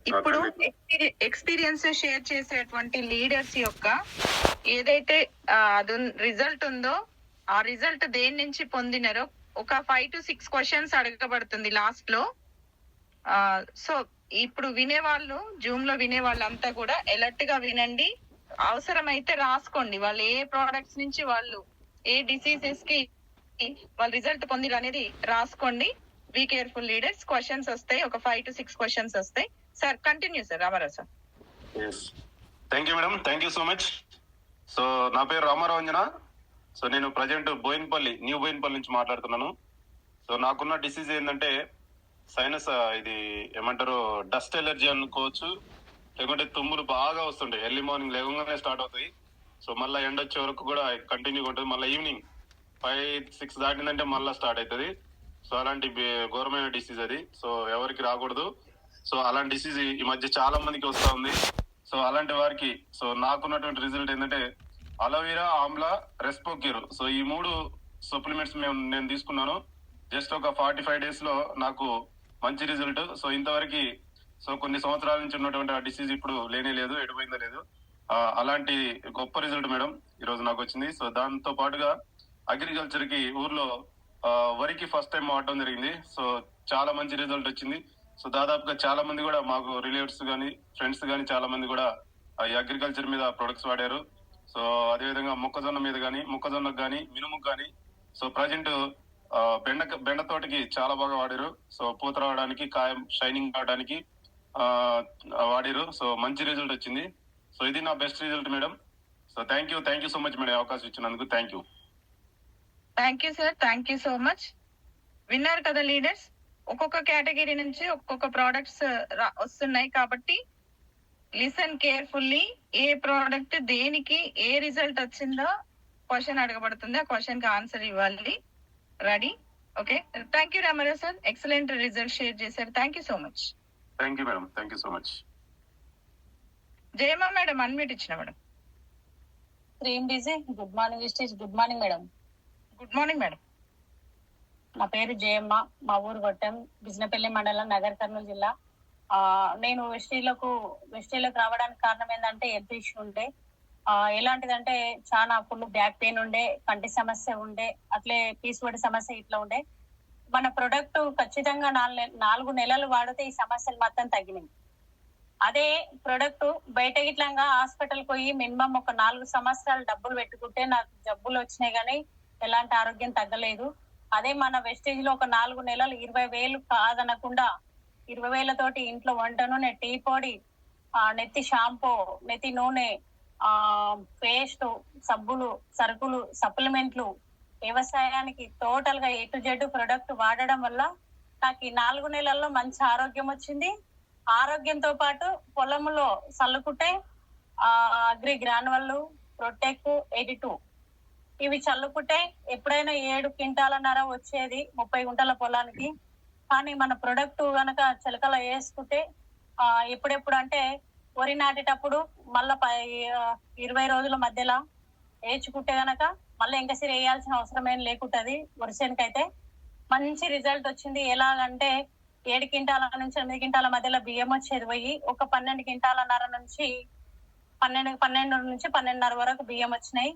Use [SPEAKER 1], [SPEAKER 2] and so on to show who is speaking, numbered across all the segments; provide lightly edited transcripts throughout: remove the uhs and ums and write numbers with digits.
[SPEAKER 1] ఇప్పుడు experience share చేసేటువంటి leaders యొక్క ఏదైతే అది రిజల్ట్ ఉందో ఆ రిజల్ట్ దేని నుంచి పొందినారో ఒక 5 to 6 క్వశ్చన్స్ అడగబడుతుంది లాస్ట్ లో. సో ఇప్పుడు వినేవాళ్ళు, జూమ్ లో వినే వాళ్ళంతా కూడా అలర్ట్ గా వినండి. అవసరమైతే రాసుకోండి, వాళ్ళు ఏ ప్రోడక్ట్స్ నుంచి వాళ్ళు ఏ డిసీజెస్ కి వాళ్ళు రిజల్ట్ పొందిరు అనేది రాసుకోండి. Be careful leaders. క్వశ్చన్స్ వస్తాయి, ఒక 5 to 6 క్వశ్చన్స్ వస్తాయి. Sir continue sir. Ramarao sir.
[SPEAKER 2] Thank you madam, thank you so much. So నా పేరు రామారావు అంజన. సో నేను ప్రజెంట్ బోయిన్పల్లి, న్యూ బోయిన్పల్లి నుంచి మాట్లాడుతున్నాను. సో నాకున్న డిసీజ్ ఏంటంటే సైనస్, ఇది ఏమంటారు, డస్ట్ ఎలర్జీ అనుకోవచ్చు, లేకుంటే తుమ్ములు బాగా వస్తుంటాయి. ఎర్లీ మార్నింగ్ లేవగానే స్టార్ట్ అవుతాయి. సో మళ్ళీ ఎండ వచ్చే వరకు కూడా కంటిన్యూగా ఉంటుంది. మళ్ళీ ఈవినింగ్ 5-6 దాటిందంటే మళ్ళీ స్టార్ట్ అవుతుంది. సో అలాంటి ఘోరమైన డిసీజ్ అది. సో ఎవరికి రాకూడదు. సో అలాంటి డిసీజ్ ఈ మధ్య చాలా మందికి వస్తూ ఉంది. సో అలాంటి వారికి సో నాకున్నటువంటి రిజల్ట్ ఏంటంటే అలోవెరా, ఆమ్లా, రెస్పోక్యూర్. సో ఈ 3 సప్లిమెంట్స్ నేను తీసుకున్నాను. జస్ట్ ఒక 45 days లో నాకు మంచి రిజల్ట్. సో ఇంతవరకు సో కొన్ని సంవత్సరాల నుంచి ఉన్నటువంటి ఆ డిసీజ్ ఇప్పుడు లేనే లేదు, ఎడిపోయిందో లేదు. అలాంటి గొప్ప రిజల్ట్ మేడం ఈరోజు నాకు వచ్చింది. సో దాంతో పాటుగా అగ్రికల్చర్ కి ఊర్లో వరికి ఫస్ట్ టైం వాడటం జరిగింది. సో చాలా మంచి రిజల్ట్ వచ్చింది. సో దాదాపుగా చాలా మంది కూడా మాకు రిలేటివ్స్ కానీ ఫ్రెండ్స్ కానీ చాలా మంది కూడా ఈ అగ్రికల్చర్ మీద ప్రొడక్ట్స్ వాడారు. సో అదేవిధంగా మొక్కజొన్న మీద కానీ, మొక్కజొన్నకు కానీ, మినుముకు కానీ. సో ప్రజెంట్ బెండ తోటకి చాలా బాగా వాడారు. సో పూత రావడానికి, కాయం షైనింగ్ రావడానికి వాడారు. సో మంచి రిజల్ట్ వచ్చింది. సో ఇది నా best result madam. So thank you so much madam, అవకాశం ఇచ్చినందుకు. Thank you
[SPEAKER 1] sir. Thank you so much. విన్నారు కదా లీడర్స్, ఒక్కొక్క కేటగిరీ నుంచి ఒక్కొక్క ప్రోడక్ట్స్ వస్తున్నాయి కాబట్టి లిసన్ కేర్ఫుల్లీ. ఏ ప్రోడక్ట్ దేనికి ఏ రిజల్ట్ వచ్చిందో క్వశ్చన్ అడగబడుతుంది, ఆ క్వశ్చన్ కి ఆన్సర్ ఇవ్వాలి. Ready? Okay. Thank you Ramarao sir, excellent result share చేశారు. Thank you so much.
[SPEAKER 2] Thank you madam, thank you so much.
[SPEAKER 1] Jayamma madam unmute ఇచ్చిన madam.
[SPEAKER 3] Good morning Vestige. Good morning madam.
[SPEAKER 1] Good morning madam.
[SPEAKER 3] నా పేరు జయమ్మ, మా ఊరు గొట్టం, బిజినపల్లి మండలం, నగర్ కర్నూలు జిల్లా. నేను వెస్టీలోకి రావడానికి కారణం ఏంటంటే హెల్త్ ఇష్యూ ఉండే. ఎలాంటిదంటే చాలా ఫుల్ బ్యాక్ పెయిన్ ఉండే, కంటి సమస్య ఉండే, అట్లే పీసువడి సమస్య ఇట్లా ఉండే. మన ప్రొడక్ట్ ఖచ్చితంగా 4 నెలలు వాడితే ఈ సమస్యలు మొత్తం తగ్గినాయి. అదే ప్రొడక్ట్ బయట గిట్లంగా హాస్పిటల్ పోయి మినిమం ఒక 4 సంవత్సరాలు డబ్బులు పెట్టుకుంటే నాకు జబ్బులు వచ్చినాయి కానీ ఎలాంటి ఆరోగ్యం తగ్గలేదు. అదే మన వెస్టేజ్ లో ఒక 4 నెలలు 20,000 కాదనకుండా 20,000 తోటి ఇంట్లో వంట నూనె, టీ పొడి, నెత్తి షాంపూ, నెత్తి నూనె, పేస్ట్, సబ్బులు, సరుకులు, సప్లిమెంట్లు, వ్యవసాయానికి టోటల్ గా A to Z ప్రొడక్ట్ వాడడం వల్ల నాకు ఈ 4 నెలల్లో మంచి ఆరోగ్యం వచ్చింది. ఆరోగ్యంతో పాటు పొలంలో చల్లుకుంటే అగ్రి గ్రానువల్, ప్రొటెక్ 82 ఇవి చల్లుకుంటే ఎప్పుడైనా 7 క్వింటాలన్నర వచ్చేది 30 గుంటల పొలానికి. కానీ మన ప్రొడక్ట్ గనక చిలకల వేసుకుంటే ఎప్పుడెప్పుడు అంటే వరి నాటేటప్పుడు మళ్ళా 20 రోజుల మధ్యలో వేసుకుంటే గనక మళ్ళీ ఇంకసిరి వేయాల్సిన అవసరం ఏం లేకుంటది. వరిసేనికైతే మంచి రిజల్ట్ వచ్చింది. ఎలాగంటే 7 క్వింటాల నుంచి 8 క్వింటాల మధ్యలో బియ్యం వచ్చేది పోయి ఒక 12 క్వింటాలన్నర నుంచి 12 నుంచి 12.5 వరకు బియ్యం వచ్చినాయి.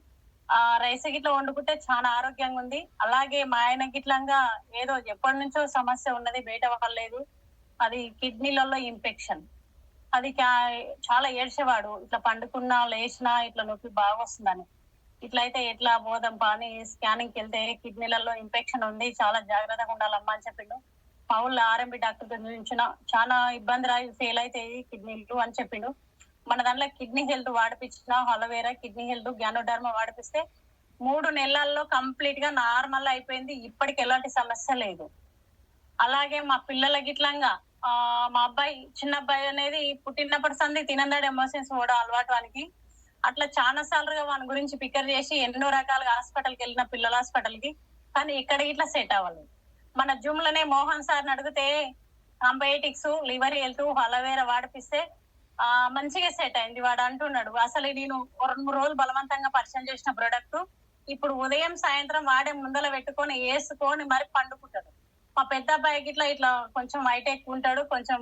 [SPEAKER 3] రైస్ గిట్లా వండుకుంటే చాలా ఆరోగ్యంగా ఉంది. అలాగే మా ఆయన గిట్లంగా ఏదో ఎప్పటి నుంచో సమస్య ఉన్నది, బయట వాళ్ళలేదు. అది కిడ్నీలలో ఇన్ఫెక్షన్. అది చాలా ఏడ్చేవాడు, ఇట్లా పండుకున్నా లేచినా ఇట్లా నొప్పి బాగా వస్తుందని. ఇట్లయితే ఎట్లా పోదాం పాని స్కానింగ్కి వెళ్తే కిడ్నీలలో ఇన్ఫెక్షన్ ఉంది, చాలా జాగ్రత్తగా ఉండాలమ్మా అని చెప్పిండు. మా ఊళ్ళో RMB డాక్టర్ గురించిన చాలా ఇబ్బంది రాయి ఫెయిల్ అయితే కిడ్నీలు అని చెప్పిండు. మన దాంట్లో కిడ్నీ హెల్త్ వాడిపించిన అలోవెరా, కిడ్నీ హెల్త్, గ్యానోడర్మా వాడిపిస్తే 3 నెలల్లో కంప్లీట్ గా నార్మల్ అయిపోయింది. ఇప్పటికి ఎలాంటి సమస్య లేదు. అలాగే మా పిల్లల గిట్లంగా మా అబ్బాయి, చిన్న అబ్బాయి అనేది పుట్టినప్పటి సంది తినందాడు ఎమోషన్స్ కూడా అలవాటు వానికి. అట్లా చాలా సార్లుగా వాని గురించి పికర్ చేసి ఎన్నో రకాలుగా హాస్పిటల్కి వెళ్ళిన, పిల్లల హాస్పిటల్కి, కానీ ఇక్కడ ఇట్లా సెట్ అవ్వాలి. మన జూమ్ లోనే మోహన్ సార్ని అడిగితే అంబయోటిక్స్, లివర్ హెల్త్, అలోవెరా వాడిపిస్తే మంచిగా సెట్ అయింది. వాడు అంటున్నాడు, అసలు నేను 2-3 రోజులు బలవంతంగా పరిచయం చేసిన ప్రొడక్ట్ ఇప్పుడు ఉదయం సాయంత్రం వాడే ముందల పెట్టుకొని వేసుకొని మరి పండుకుంటాడు. మా పెద్ద అబ్బాయికి ఇట్లా ఇట్లా కొంచెం వైట్ ఎక్కువ ఉంటాడు, కొంచెం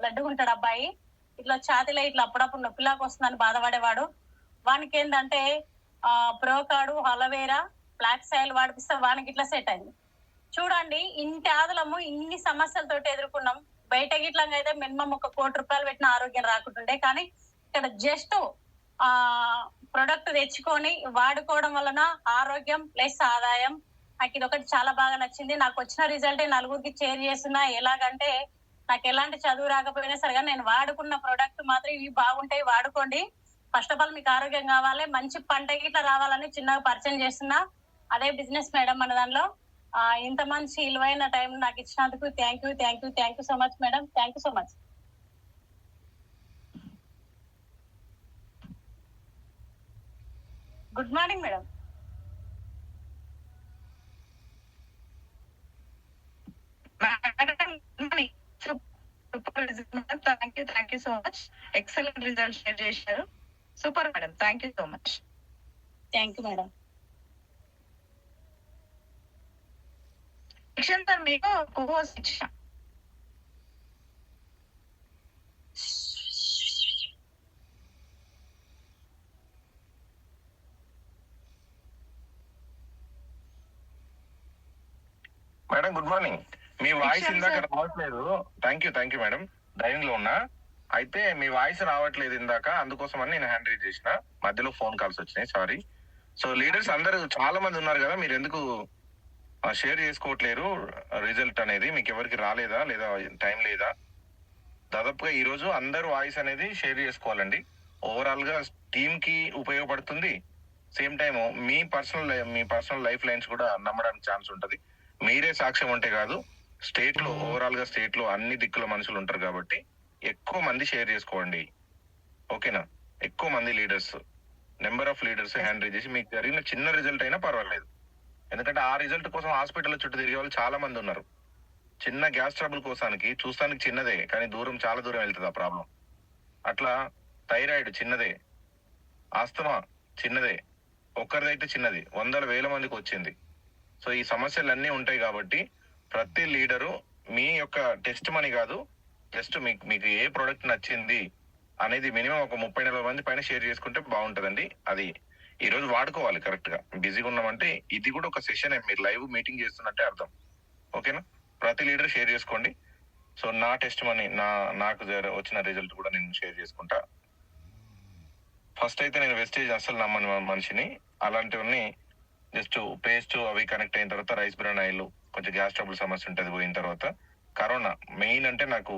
[SPEAKER 3] లడ్డుగా ఉంటాడు అబ్బాయి. ఇట్లా ఛాతీలో ఇట్లా అప్పుడప్పుడు నొప్పిలాగా వస్తుందని బాధపడేవాడు. వానికి ఏంటంటే ప్రోకాడు, అలవేరా, బ్లాక్ సాయిల్ వాడిపిస్తే వానికి ఇట్లా సెట్ అయింది. చూడండి, ఇంటి ఆదులము ఇన్ని సమస్యలతోటి ఎదుర్కొన్నాం. బయట గిట్లంగా అయితే మినిమం ₹1 కోటి పెట్టిన ఆరోగ్యం రాకుంటుండే, కానీ ఇక్కడ జస్ట్ ప్రొడక్ట్ తెచ్చుకొని వాడుకోవడం వలన ఆరోగ్యం ప్లస్ ఆదాయం. నాకు ఇది ఒకటి చాలా బాగా నచ్చింది. నాకు వచ్చిన రిజల్ట్ నలుగురికి షేర్ చేస్తున్నా. ఎలాగంటే నాకు ఎలాంటి చదువు రాకపోయినా సరే కానీ నేను వాడుకున్న ప్రొడక్ట్ మాత్రం ఇవి బాగుంటాయి, వాడుకోండి. ఫస్ట్ ఆఫ్ ఆల్ మీకు ఆరోగ్యం కావాలి, మంచి పంట గిట్లా రావాలని చిన్నగా పరిచయం చేస్తున్నా. అదే బిజినెస్ మేడం మన దానిలో. ఇంత మంచి విలువైన టైం నాకు ఇచ్చినందుకు thank you so much madam. Thank you so much. Good morning madam.
[SPEAKER 1] Thank you so much. Excellent result share చేశారు. Super madam, thank you so much.
[SPEAKER 3] Thank you madam.
[SPEAKER 1] Sir మీకు course ఇచ్చా.
[SPEAKER 4] Madam good morning. మీ voice ఇందాక రావట్లేదు. Thank you madam. Driving లో ఉన్నా, అయితే మీ voice రావట్లేదు ఇందాక, అందుకోసం అని నేను హ్యాండ్ రైజ్ చేసిన. మధ్యలో ఫోన్ కాల్స్ వచ్చినాయి, సారీ. సో లీడర్స్ అందరూ చాలా మంది ఉన్నారు కదా, మీరు ఎందుకు షేర్ చేసుకోవట్లేరు రిజల్ట్ అనేది? మీకు ఎవరికి రాలేదా లేదా టైం లేదా? దాదాపుగా ఈ రోజు అందరూ వాయిస్ అనేది షేర్ చేసుకోవాలండి. ఓవరాల్ గా టీమ్ కి ఉపయోగపడుతుంది. సేమ్ టైం మీ పర్సనల్ లైఫ్ లైన్స్ కూడా నమ్మడానికి ఛాన్స్ ఉంటది. మీరే సాక్ష్యం ఉంటే కాదు, స్టేట్ లో ఓవరాల్ గా స్టేట్ లో అన్ని దిక్కుల మనుషులు ఉంటారు కాబట్టి ఎక్కువ మంది షేర్ చేసుకోండి, ఓకేనా? ఎక్కువ మంది leaders, number of leaders hand raise చేసి మీకు జరిగిన చిన్న రిజల్ట్ అయినా పర్వాలేదు. ఎందుకంటే ఆ రిజల్ట్ కోసం హాస్పిటల్ చుట్టూ తిరిగే వాళ్ళు చాలా మంది ఉన్నారు. చిన్న గ్యాస్ ట్రబుల్ కోసానికి చూస్తానికి చిన్నదే, కానీ చాలా దూరం వెళ్తుంది ఆ ప్రాబ్లం. అట్లా థైరాయిడ్ చిన్నదే, ఆస్తమా చిన్నదే, ఒక్కరిదైతే చిన్నది, వందల వేల మందికి వచ్చింది. సో ఈ సమస్యలు అన్నీ ఉంటాయి కాబట్టి ప్రతి లీడరు మీ యొక్క టెస్ట్ మనీ కాదు, జస్ట్ మీకు ఏ ప్రోడక్ట్ నచ్చింది అనేది మినిమం ఒక 30-40 మంది పైన షేర్ చేసుకుంటే బాగుంటదండి. అది ఈ రోజు వాడుకోవాలి కరెక్ట్ గా. బిజీగా ఉన్నామంటే ఇది కూడా ఒక సెషన్, మీరు లైవ్ మీటింగ్ చేస్తున్నట్టే అర్థం, ఓకేనా? ప్రతి లీడర్ షేర్ చేసుకోండి. సో నా టెస్ట్ మనీ, నాకు వచ్చిన రిజల్ట్ కూడా నేను షేర్ చేసుకుంటా. ఫస్ట్ అయితే నేను వెస్టేజ్ అసలు నమ్మని మనిషిని. అలాంటివన్నీ జస్ట్ పేస్ట్ అవి కనెక్ట్ అయిన తర్వాత రైస్ బ్రాన్ ఆయిల్, కొంచెం గ్యాస్ ట్రబుల్ సమస్య ఉంటుంది పోయిన తర్వాత కరోనా మెయిన్ అంటే నాకు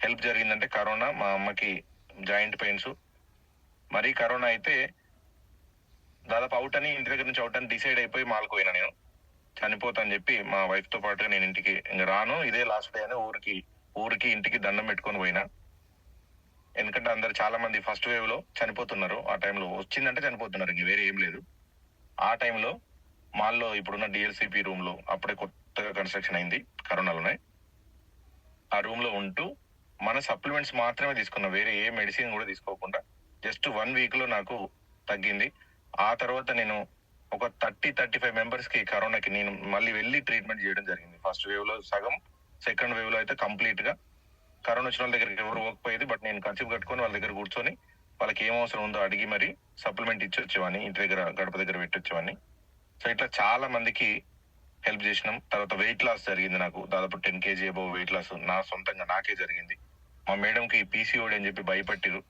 [SPEAKER 4] హెల్ప్ జరిగిందంటే కరోనా. మా అమ్మకి జాయింట్ పెయిన్స్, మరీ కరోనా అయితే దాదాపు అవుట్ అని, ఇంటి దగ్గర నుంచి అవుట్ అని డిసైడ్ అయిపోయి మాల్పోయినా. నేను చనిపోతా అని చెప్పి మా వైఫ్ తో పాటుగా నేను ఇంటికి ఇంకా రాను, ఇదే లాస్ట్ డే అని ఊరికి ఇంటికి దండం పెట్టుకొని పోయినా. ఎందుకంటే అందరు చాలా మంది ఫస్ట్ వేవ్ లో చనిపోతున్నారు. ఆ టైంలో వచ్చిందంటే చనిపోతున్నారు, ఇంక వేరే ఏం లేదు. ఆ టైంలో మాల్లో ఇప్పుడున్న డిఎల్సిపి రూమ్ లో అప్పుడే కొత్తగా కన్స్ట్రక్షన్ అయింది కరోనాలోనే. ఆ రూమ్ లో ఉంటూ మన సప్లిమెంట్స్ మాత్రమే తీసుకున్నా, వేరే ఏ మెడిసిన్ కూడా తీసుకోకుండా. జస్ట్ 1 వీక్ లో నాకు తగ్గింది. ఆ తర్వాత నేను ఒక 30-35 మెంబర్స్ కి కరోనాకి నేను మళ్ళీ వెళ్ళి ట్రీట్మెంట్ చేయడం జరిగింది. ఫస్ట్ వేవ్ లో సగం, సెకండ్ వేవ్ లో అయితే కంప్లీట్ గా కరోనా వచ్చిన వాళ్ళ దగ్గరికి ఎవరు పోకపోయేది. బట్ నేను కర్చీఫ్ కట్టుకొని వాళ్ళ దగ్గర కూర్చొని వాళ్ళకి ఏం అవసరం ఉందో అడిగి మరి సప్లిమెంట్ ఇచ్చి వచ్చేవాడిని, ఇంటి దగ్గర గడప దగ్గర పెట్టొచ్చేవాడిని. సో ఇట్లా చాలా మందికి హెల్ప్ చేసినాం. తర్వాత వెయిట్ లాస్ జరిగింది నాకు, దాదాపు 10 kg అబౌవ్ వెయిట్ లాస్ నా సొంతంగా నాకే జరిగింది. మా మేడం కి పీసీఓడి అని చెప్పి భయపట్టిరు.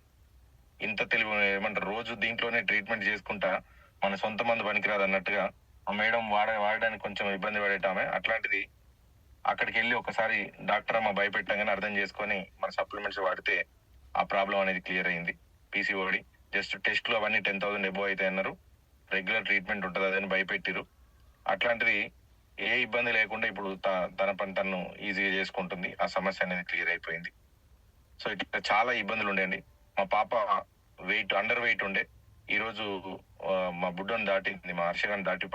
[SPEAKER 4] ఇంత తెలివి ఏమంటారు, రోజు దీంట్లోనే ట్రీట్మెంట్ చేసుకుంటా మన సొంత మందు పనికిరాదు అన్నట్టుగా ఆ మేడం వాడడానికి కొంచెం ఇబ్బంది పడేటామే. అట్లాంటిది అక్కడికి వెళ్ళి ఒకసారి డాక్టర్ అమ్మ భయపెట్టగానే అర్థం చేసుకొని మన సప్లిమెంట్స్ వాడితే ఆ ప్రాబ్లం అనేది క్లియర్ అయింది. పీసీఓడి జస్ట్ టెస్ట్లు అవన్నీ 10,000 ఎబో అయితే అన్నారు, రెగ్యులర్ ట్రీట్మెంట్ ఉంటుంది అదని భయపెట్టిరు. అట్లాంటిది ఏ ఇబ్బంది లేకుండా ఇప్పుడు తన పని తను ఈజీగా చేసుకుంటుంది. ఆ సమస్య అనేది క్లియర్ అయిపోయింది. సో ఇట్లా చాలా ఇబ్బందులు ఉండేయండి. మా పాప అండర్ వెయిట్ ఉండే, ఈ రోజు మా బుడ్డను దాటింది, మా హర్షగాన్ని దాటి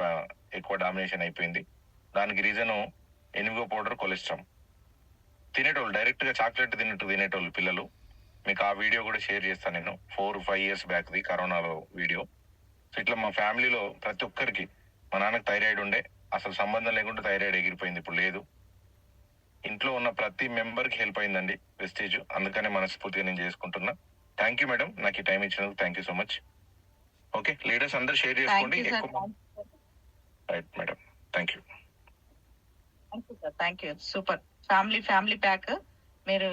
[SPEAKER 4] ఎక్కువ డామినేషన్ అయిపోయింది. దానికి రీజను ఎనిమిగో పౌడర్, కొలెస్ట్రాల్. తినేటోళ్ళు డైరెక్ట్ గా చాక్లెట్ తినేటోళ్ళు పిల్లలు. మీకు ఆ వీడియో కూడా షేర్ చేస్తాను నేను, 4-5 years బ్యాక్ ది కరోనాలో వీడియో. సో ఇట్లా మా ఫ్యామిలీలో ప్రతి ఒక్కరికి, మా నాన్నకి థైరాయిడ్ ఉండే, అసలు సంబంధం లేకుండా థైరాయిడ్ ఎగిరిపోయింది, ఇప్పుడు లేదు. ఇంట్లో ఉన్న ప్రతి మెంబర్ కి హెల్ప్ అయిందండి వెస్టేజ్. అందుకనే మనస్ఫూర్తిగా నేను చేసుకుంటున్నా. థ్యాంక్ యూ మేడం, నాకు ఈ టైం ఇచ్చినందుకు thank you so much. Okay, leaders అందరు షేర్ చేసుకోండి. Right madam, thank you.
[SPEAKER 1] Thank you. Super. Family pack మీరు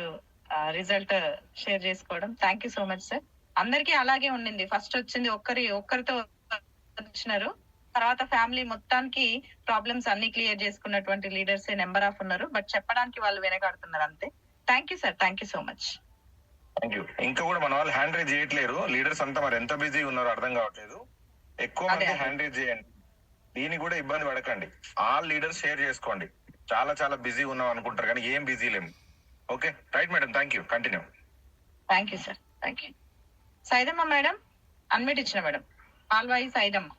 [SPEAKER 1] రిజల్ట్ షేర్ చేసుకోవడం. Thank you so much sir. అందరికీ అలాగే ఉండింది. ఫస్ట్ వచ్చింది ఒక్కరితో వచ్చినారు. తర్వాత ఫ్యామిలీ మొత్తానికి ప్రాబ్లమ్స్ అన్ని క్లియర్ చేసుకున్నటువంటి లీడర్స్ నెంబర్ ఆఫ్ ఉన్నారు. బట్ చెప్పడానికి వాళ్ళు వెనకాడుతున్నారు అంతే. Thank you sir. Thank you so much.
[SPEAKER 4] Thank you. ఇంకా కూడా మన వాళ్ళు హ్యాండ్ రైజ్ చేయట్లేరు. లీడర్స్ అంతా మరి ఎంత బిజీ ఉన్నారో అర్థం కావట్లేదు. ఎక్కువ మంది హ్యాండ్ రైజ్ చేయండి. దీనికి కూడా ఇబ్బంది పడకండి. ఆల్ లీడర్స్ షేర్ చేసుకోండి. చాలా బిజీ ఉన్నాం అనుకుంటారు కానీ ఏం బిజీ లేము. Okay, right madam, thank you. Continue.
[SPEAKER 1] Thank you sir. Thank you. Saidamma madam unmute ఇచ్చిన madam. Alwai Saidamma.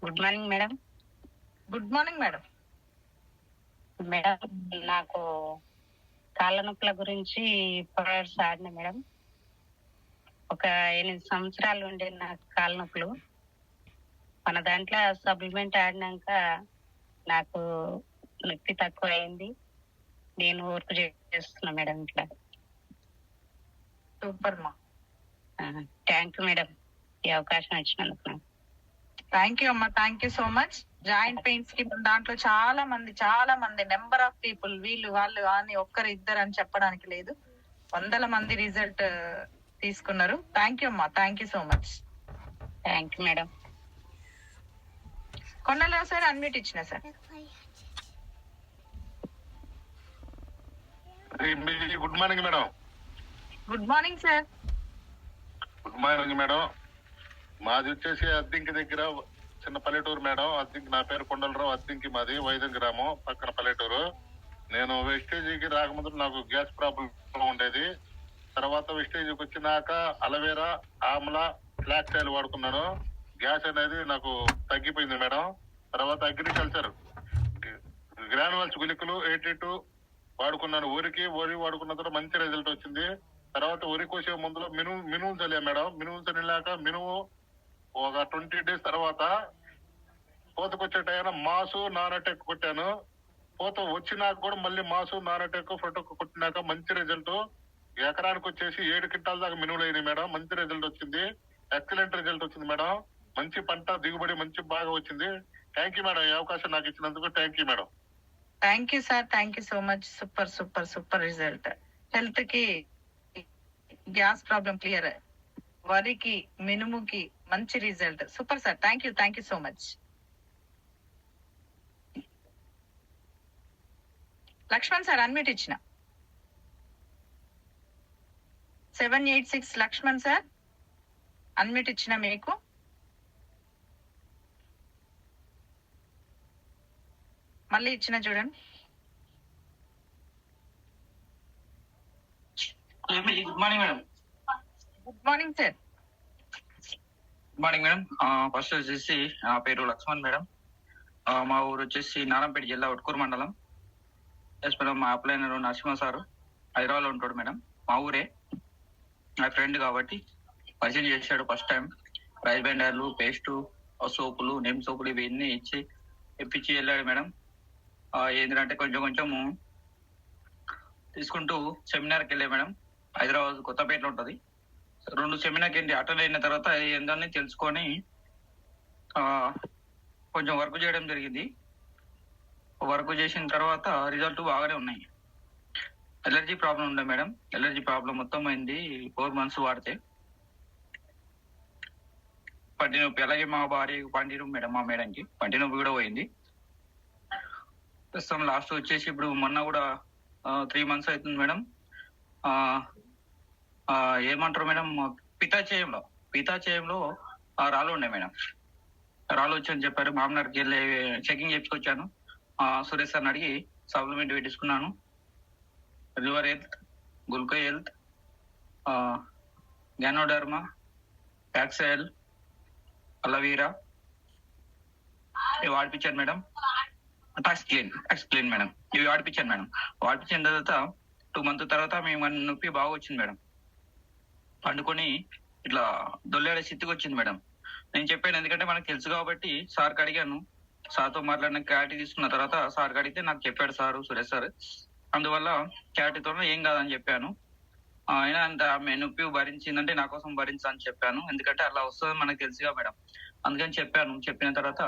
[SPEAKER 3] Good morning madam.
[SPEAKER 1] Good morning madam.
[SPEAKER 3] Madam నాకు కాళ్ళ నొప్పుల గురించి ప్రొడక్ట్స్ ఆడినా మేడం. ఒక 8 సంవత్సరాలు ఉండే నాకు కాళ్ళ నొప్పులు. మన దాంట్లో సప్లిమెంట్ ఆడినాక నాకు నొప్పి తక్కువ అయింది. నేను వర్క్ చేస్తున్నా మేడం ఇట్లా.
[SPEAKER 1] సూపర్ మా.
[SPEAKER 3] థ్యాంక్ యూ మేడం ఈ అవకాశం ఇచ్చినందుకు.
[SPEAKER 1] థ్యాంక్ యూ అమ్మా. Thank you so much. Joint pains కి దాంట్లో చాలా మంది నెంబర్ ఆఫ్ పీపుల్ వీళ్ళు వాళ్ళు అని ఒక్కరు ఇద్దరు అని చెప్పడానికి లేదు. వందల మంది రిజల్ట్ తీసుకున్నారు. థ్యాంక్ యూ అమ్మా. Thank you so much.
[SPEAKER 3] Thank you madam.
[SPEAKER 1] Kondalarao sir unmute ఇచ్చిన sir.
[SPEAKER 5] Good morning madam.
[SPEAKER 1] Good morning sir.
[SPEAKER 5] Good morning madam. మాది వచ్చేసి అద్దింకి దగ్గర చిన్న పల్లెటూరు మేడం. అద్దింకి, నా పేరు కొండలరావు. అద్దింకి మాది వైజాగ్ గ్రామం పక్కన పల్లెటూరు. నేను వెస్టేజీకి రాకముందు నాకు గ్యాస్ ప్రాబ్లం ఉండేది. తర్వాత వెస్టేజీకి వచ్చినాక అలవేరా, ఆమ్లా, ఫ్లాక్స్ ఆయిల్ వాడుకున్నాను. గ్యాస్ అనేది నాకు తగ్గిపోయింది మేడం. తర్వాత అగ్రికల్చర్ గ్రానువల్స్ గుళికలు 82 వాడుకున్నాను. వరి వాడుకున్న తర్వాత మంచి రిజల్ట్ వచ్చింది. తర్వాత వరి కోసే ముందులో మినుము చల్లా మేడం. మినుము చల్లాక మినుము ఒక 20 days తర్వాత పూతకొచ్చే టైం మాసు నానటెక్ కొట్టాను. పూత వచ్చినాక కూడా మళ్ళీ మాసు నానటెక్ ఫోటోకు కొట్టినాక మంచి రిజల్ట్. ఎకరానికి వచ్చేసి 7 క్వింటాల దాకా మినుములు అయినాయి మేడం. మంచి రిజల్ట్ వచ్చింది. ఎక్సలెంట్ రిజల్ట్ వచ్చింది మేడం. మంచి పంట దిగుబడి మంచి బాగా వచ్చింది. థ్యాంక్ యూ మేడం ఈ అవకాశం నాకు ఇచ్చినందుకు. Thank you madam.
[SPEAKER 1] Thank you sir. Thank you so much. Super result. Health కి గ్యాస్ ప్రాబ్లం క్లియర్, వరికి మినుముకి మంచి result. Super sir. Thank you so much. Laxman sir unmute ఇచ్చిన. 786 లక్ష్మణ్ సార్ అన్మ్యూట్ ఇచ్చిన మీకు. మళ్ళీ ఇచ్చిన చూడండి.
[SPEAKER 6] Good morning madam.
[SPEAKER 1] Good morning sir.
[SPEAKER 6] Good morning madam. First వచ్చేసి నా పేరు లక్ష్మణ్ మేడం. మా ఊరు వచ్చేసి నారాయణపేట జిల్లా ఉట్కూరు మండలం. Yes madam. మా అప్లైనర్ నరసింహ సారు హైదరాబాద్లో ఉంటాడు మేడం. మా ఊరే, నా ఫ్రెండ్ కాబట్టి పరిచయం చేశాడు. ఫస్ట్ టైం రైస్ బ్యాండర్లు, పేస్టు, సోపులు, నెమ్ సోపులు ఇవన్నీ ఇప్పించి వెళ్ళాడు మేడం. ఏంటంటే కొంచెము తీసుకుంటూ సెమినార్కి వెళ్ళా మేడం. హైదరాబాద్ కొత్తపేటలో ఉంటుంది. 2 సెమినార్కి అటెండ్ అయిన తర్వాత ఏందని తెలుసుకొని కొంచెం వర్క్ చేయడం జరిగింది. వర్క్ చేసిన తర్వాత రిజల్ట్ బాగానే ఉన్నాయి. ఎలర్జీ ప్రాబ్లం ఉండే మేడం. ఎలర్జీ ప్రాబ్లం మొత్తం అయింది 4 months వాడితే. పంటి నొప్పి, అలాగే మా భార్య పంటి నొప్పి మేడం, మా మేడంకి పంటి నొప్పి కూడా పోయింది. ప్రస్తుతం లాస్ట్ వచ్చేసి ఇప్పుడు మొన్న కూడా 3 months అవుతుంది మేడం. ఏమంటారు మేడం, పితాచేయంలో రాళ్ళు ఉన్నాయి మేడం. రాళ్ళు వచ్చని చెప్పారు. మామనార్కి వెళ్ళి చెకింగ్ చేయించుకొచ్చాను. సురేష్ సార్ని అడిగి సప్లిమెంట్ పెట్టించుకున్నాను. Liver health, gluco health, ganoderma, ప్యాక్సైల్, అలవీరా ఇవి వాడిపించాను మేడం. ఎక్స్ప్లెయిన్ మేడం ఇవి వాడిపించాను మేడం. వాడిపించిన తర్వాత 2 months తర్వాత మేము నొప్పి బాగా వచ్చింది మేడం. పండుకొని ఇట్లా దొల్లాడే స్థితికి వచ్చింది మేడం. నేను చెప్పాను, ఎందుకంటే మనకు తెలుసు కాబట్టి సార్కి అడిగాను. సార్తో మాట్లాడిన క్లారిటీ తీసుకున్న తర్వాత సార్ అడిగితే నాకు చెప్పాడు సారు సురేష్ సార్. అందువల్ల క్లారిటీతో ఏం కాదని చెప్పాను. అయినా అంత ఆమె నొప్పి భరించిందంటే నా కోసం భరించని చెప్పాను. ఎందుకంటే అలా వస్తుంది మనకు తెలుసుగా మేడం. అందుకని చెప్పాను. చెప్పిన తర్వాత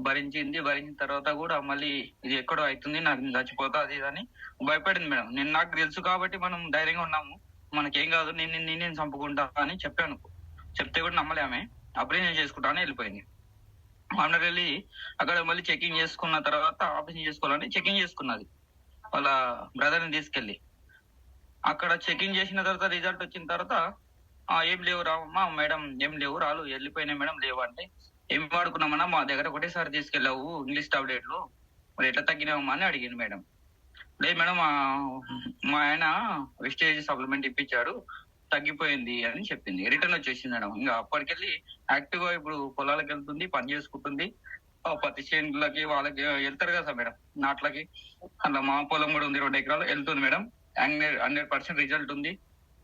[SPEAKER 6] భరించిన తర్వాత కూడా మళ్ళీ ఇది ఎక్కడో అవుతుంది, నాకు చచ్చిపోతా అది ఇది అని భయపడింది మేడం. నాకు తెలుసు కాబట్టి మనం ధైర్యంగా ఉన్నాము, మనకేం కాదు, నేను చంపుకుంటా అని చెప్పాను. చెప్తే కూడా నమ్మలే ఆమె. ఆపరేషన్ చేసుకుంటా అని వెళ్ళిపోయింది. ఆమె వెళ్ళి అక్కడ మళ్ళీ చెకింగ్ చేసుకున్న తర్వాత ఆపరేషన్ చేసుకోవాలని చెకింగ్ చేసుకున్నది వాళ్ళ బ్రదర్ని తీసుకెళ్ళి. అక్కడ చెకింగ్ చేసిన తర్వాత రిజల్ట్ వచ్చిన తర్వాత ఏం లేవు రావమ్మా మేడం, ఏం లేవు, రాళ్ళు వెళ్ళిపోయినాయి మేడం, లేవు అంటే ఏం వాడుకున్నామన్నా మా దగ్గర ఒకటేసారి తీసుకెళ్ళావు ఇంగ్లీష్ టాబ్లెట్లు, మరి ఎట్లా తగ్గినావమ్మా అని అడిగింది మేడం. లేదు మేడం మా ఆయన వెస్టేజ్ సప్లిమెంట్ ఇప్పించాడు, తగ్గిపోయింది అని చెప్పింది. రిటర్న్ వచ్చేసింది మేడం. ఇంకా అప్పటికెళ్ళి యాక్టివ్ గా ఇప్పుడు పొలాలకు వెళ్తుంది, పని చేసుకుంటుంది. పత్తి చేనులకి వాళ్ళకి వెళ్తారు కదా మేడం, నాట్లకి. అలా మా పొలం కూడా ఉంది, 2 ఎకరాలు వెళ్తుంది మేడం. 100% రిజల్ట్ ఉంది,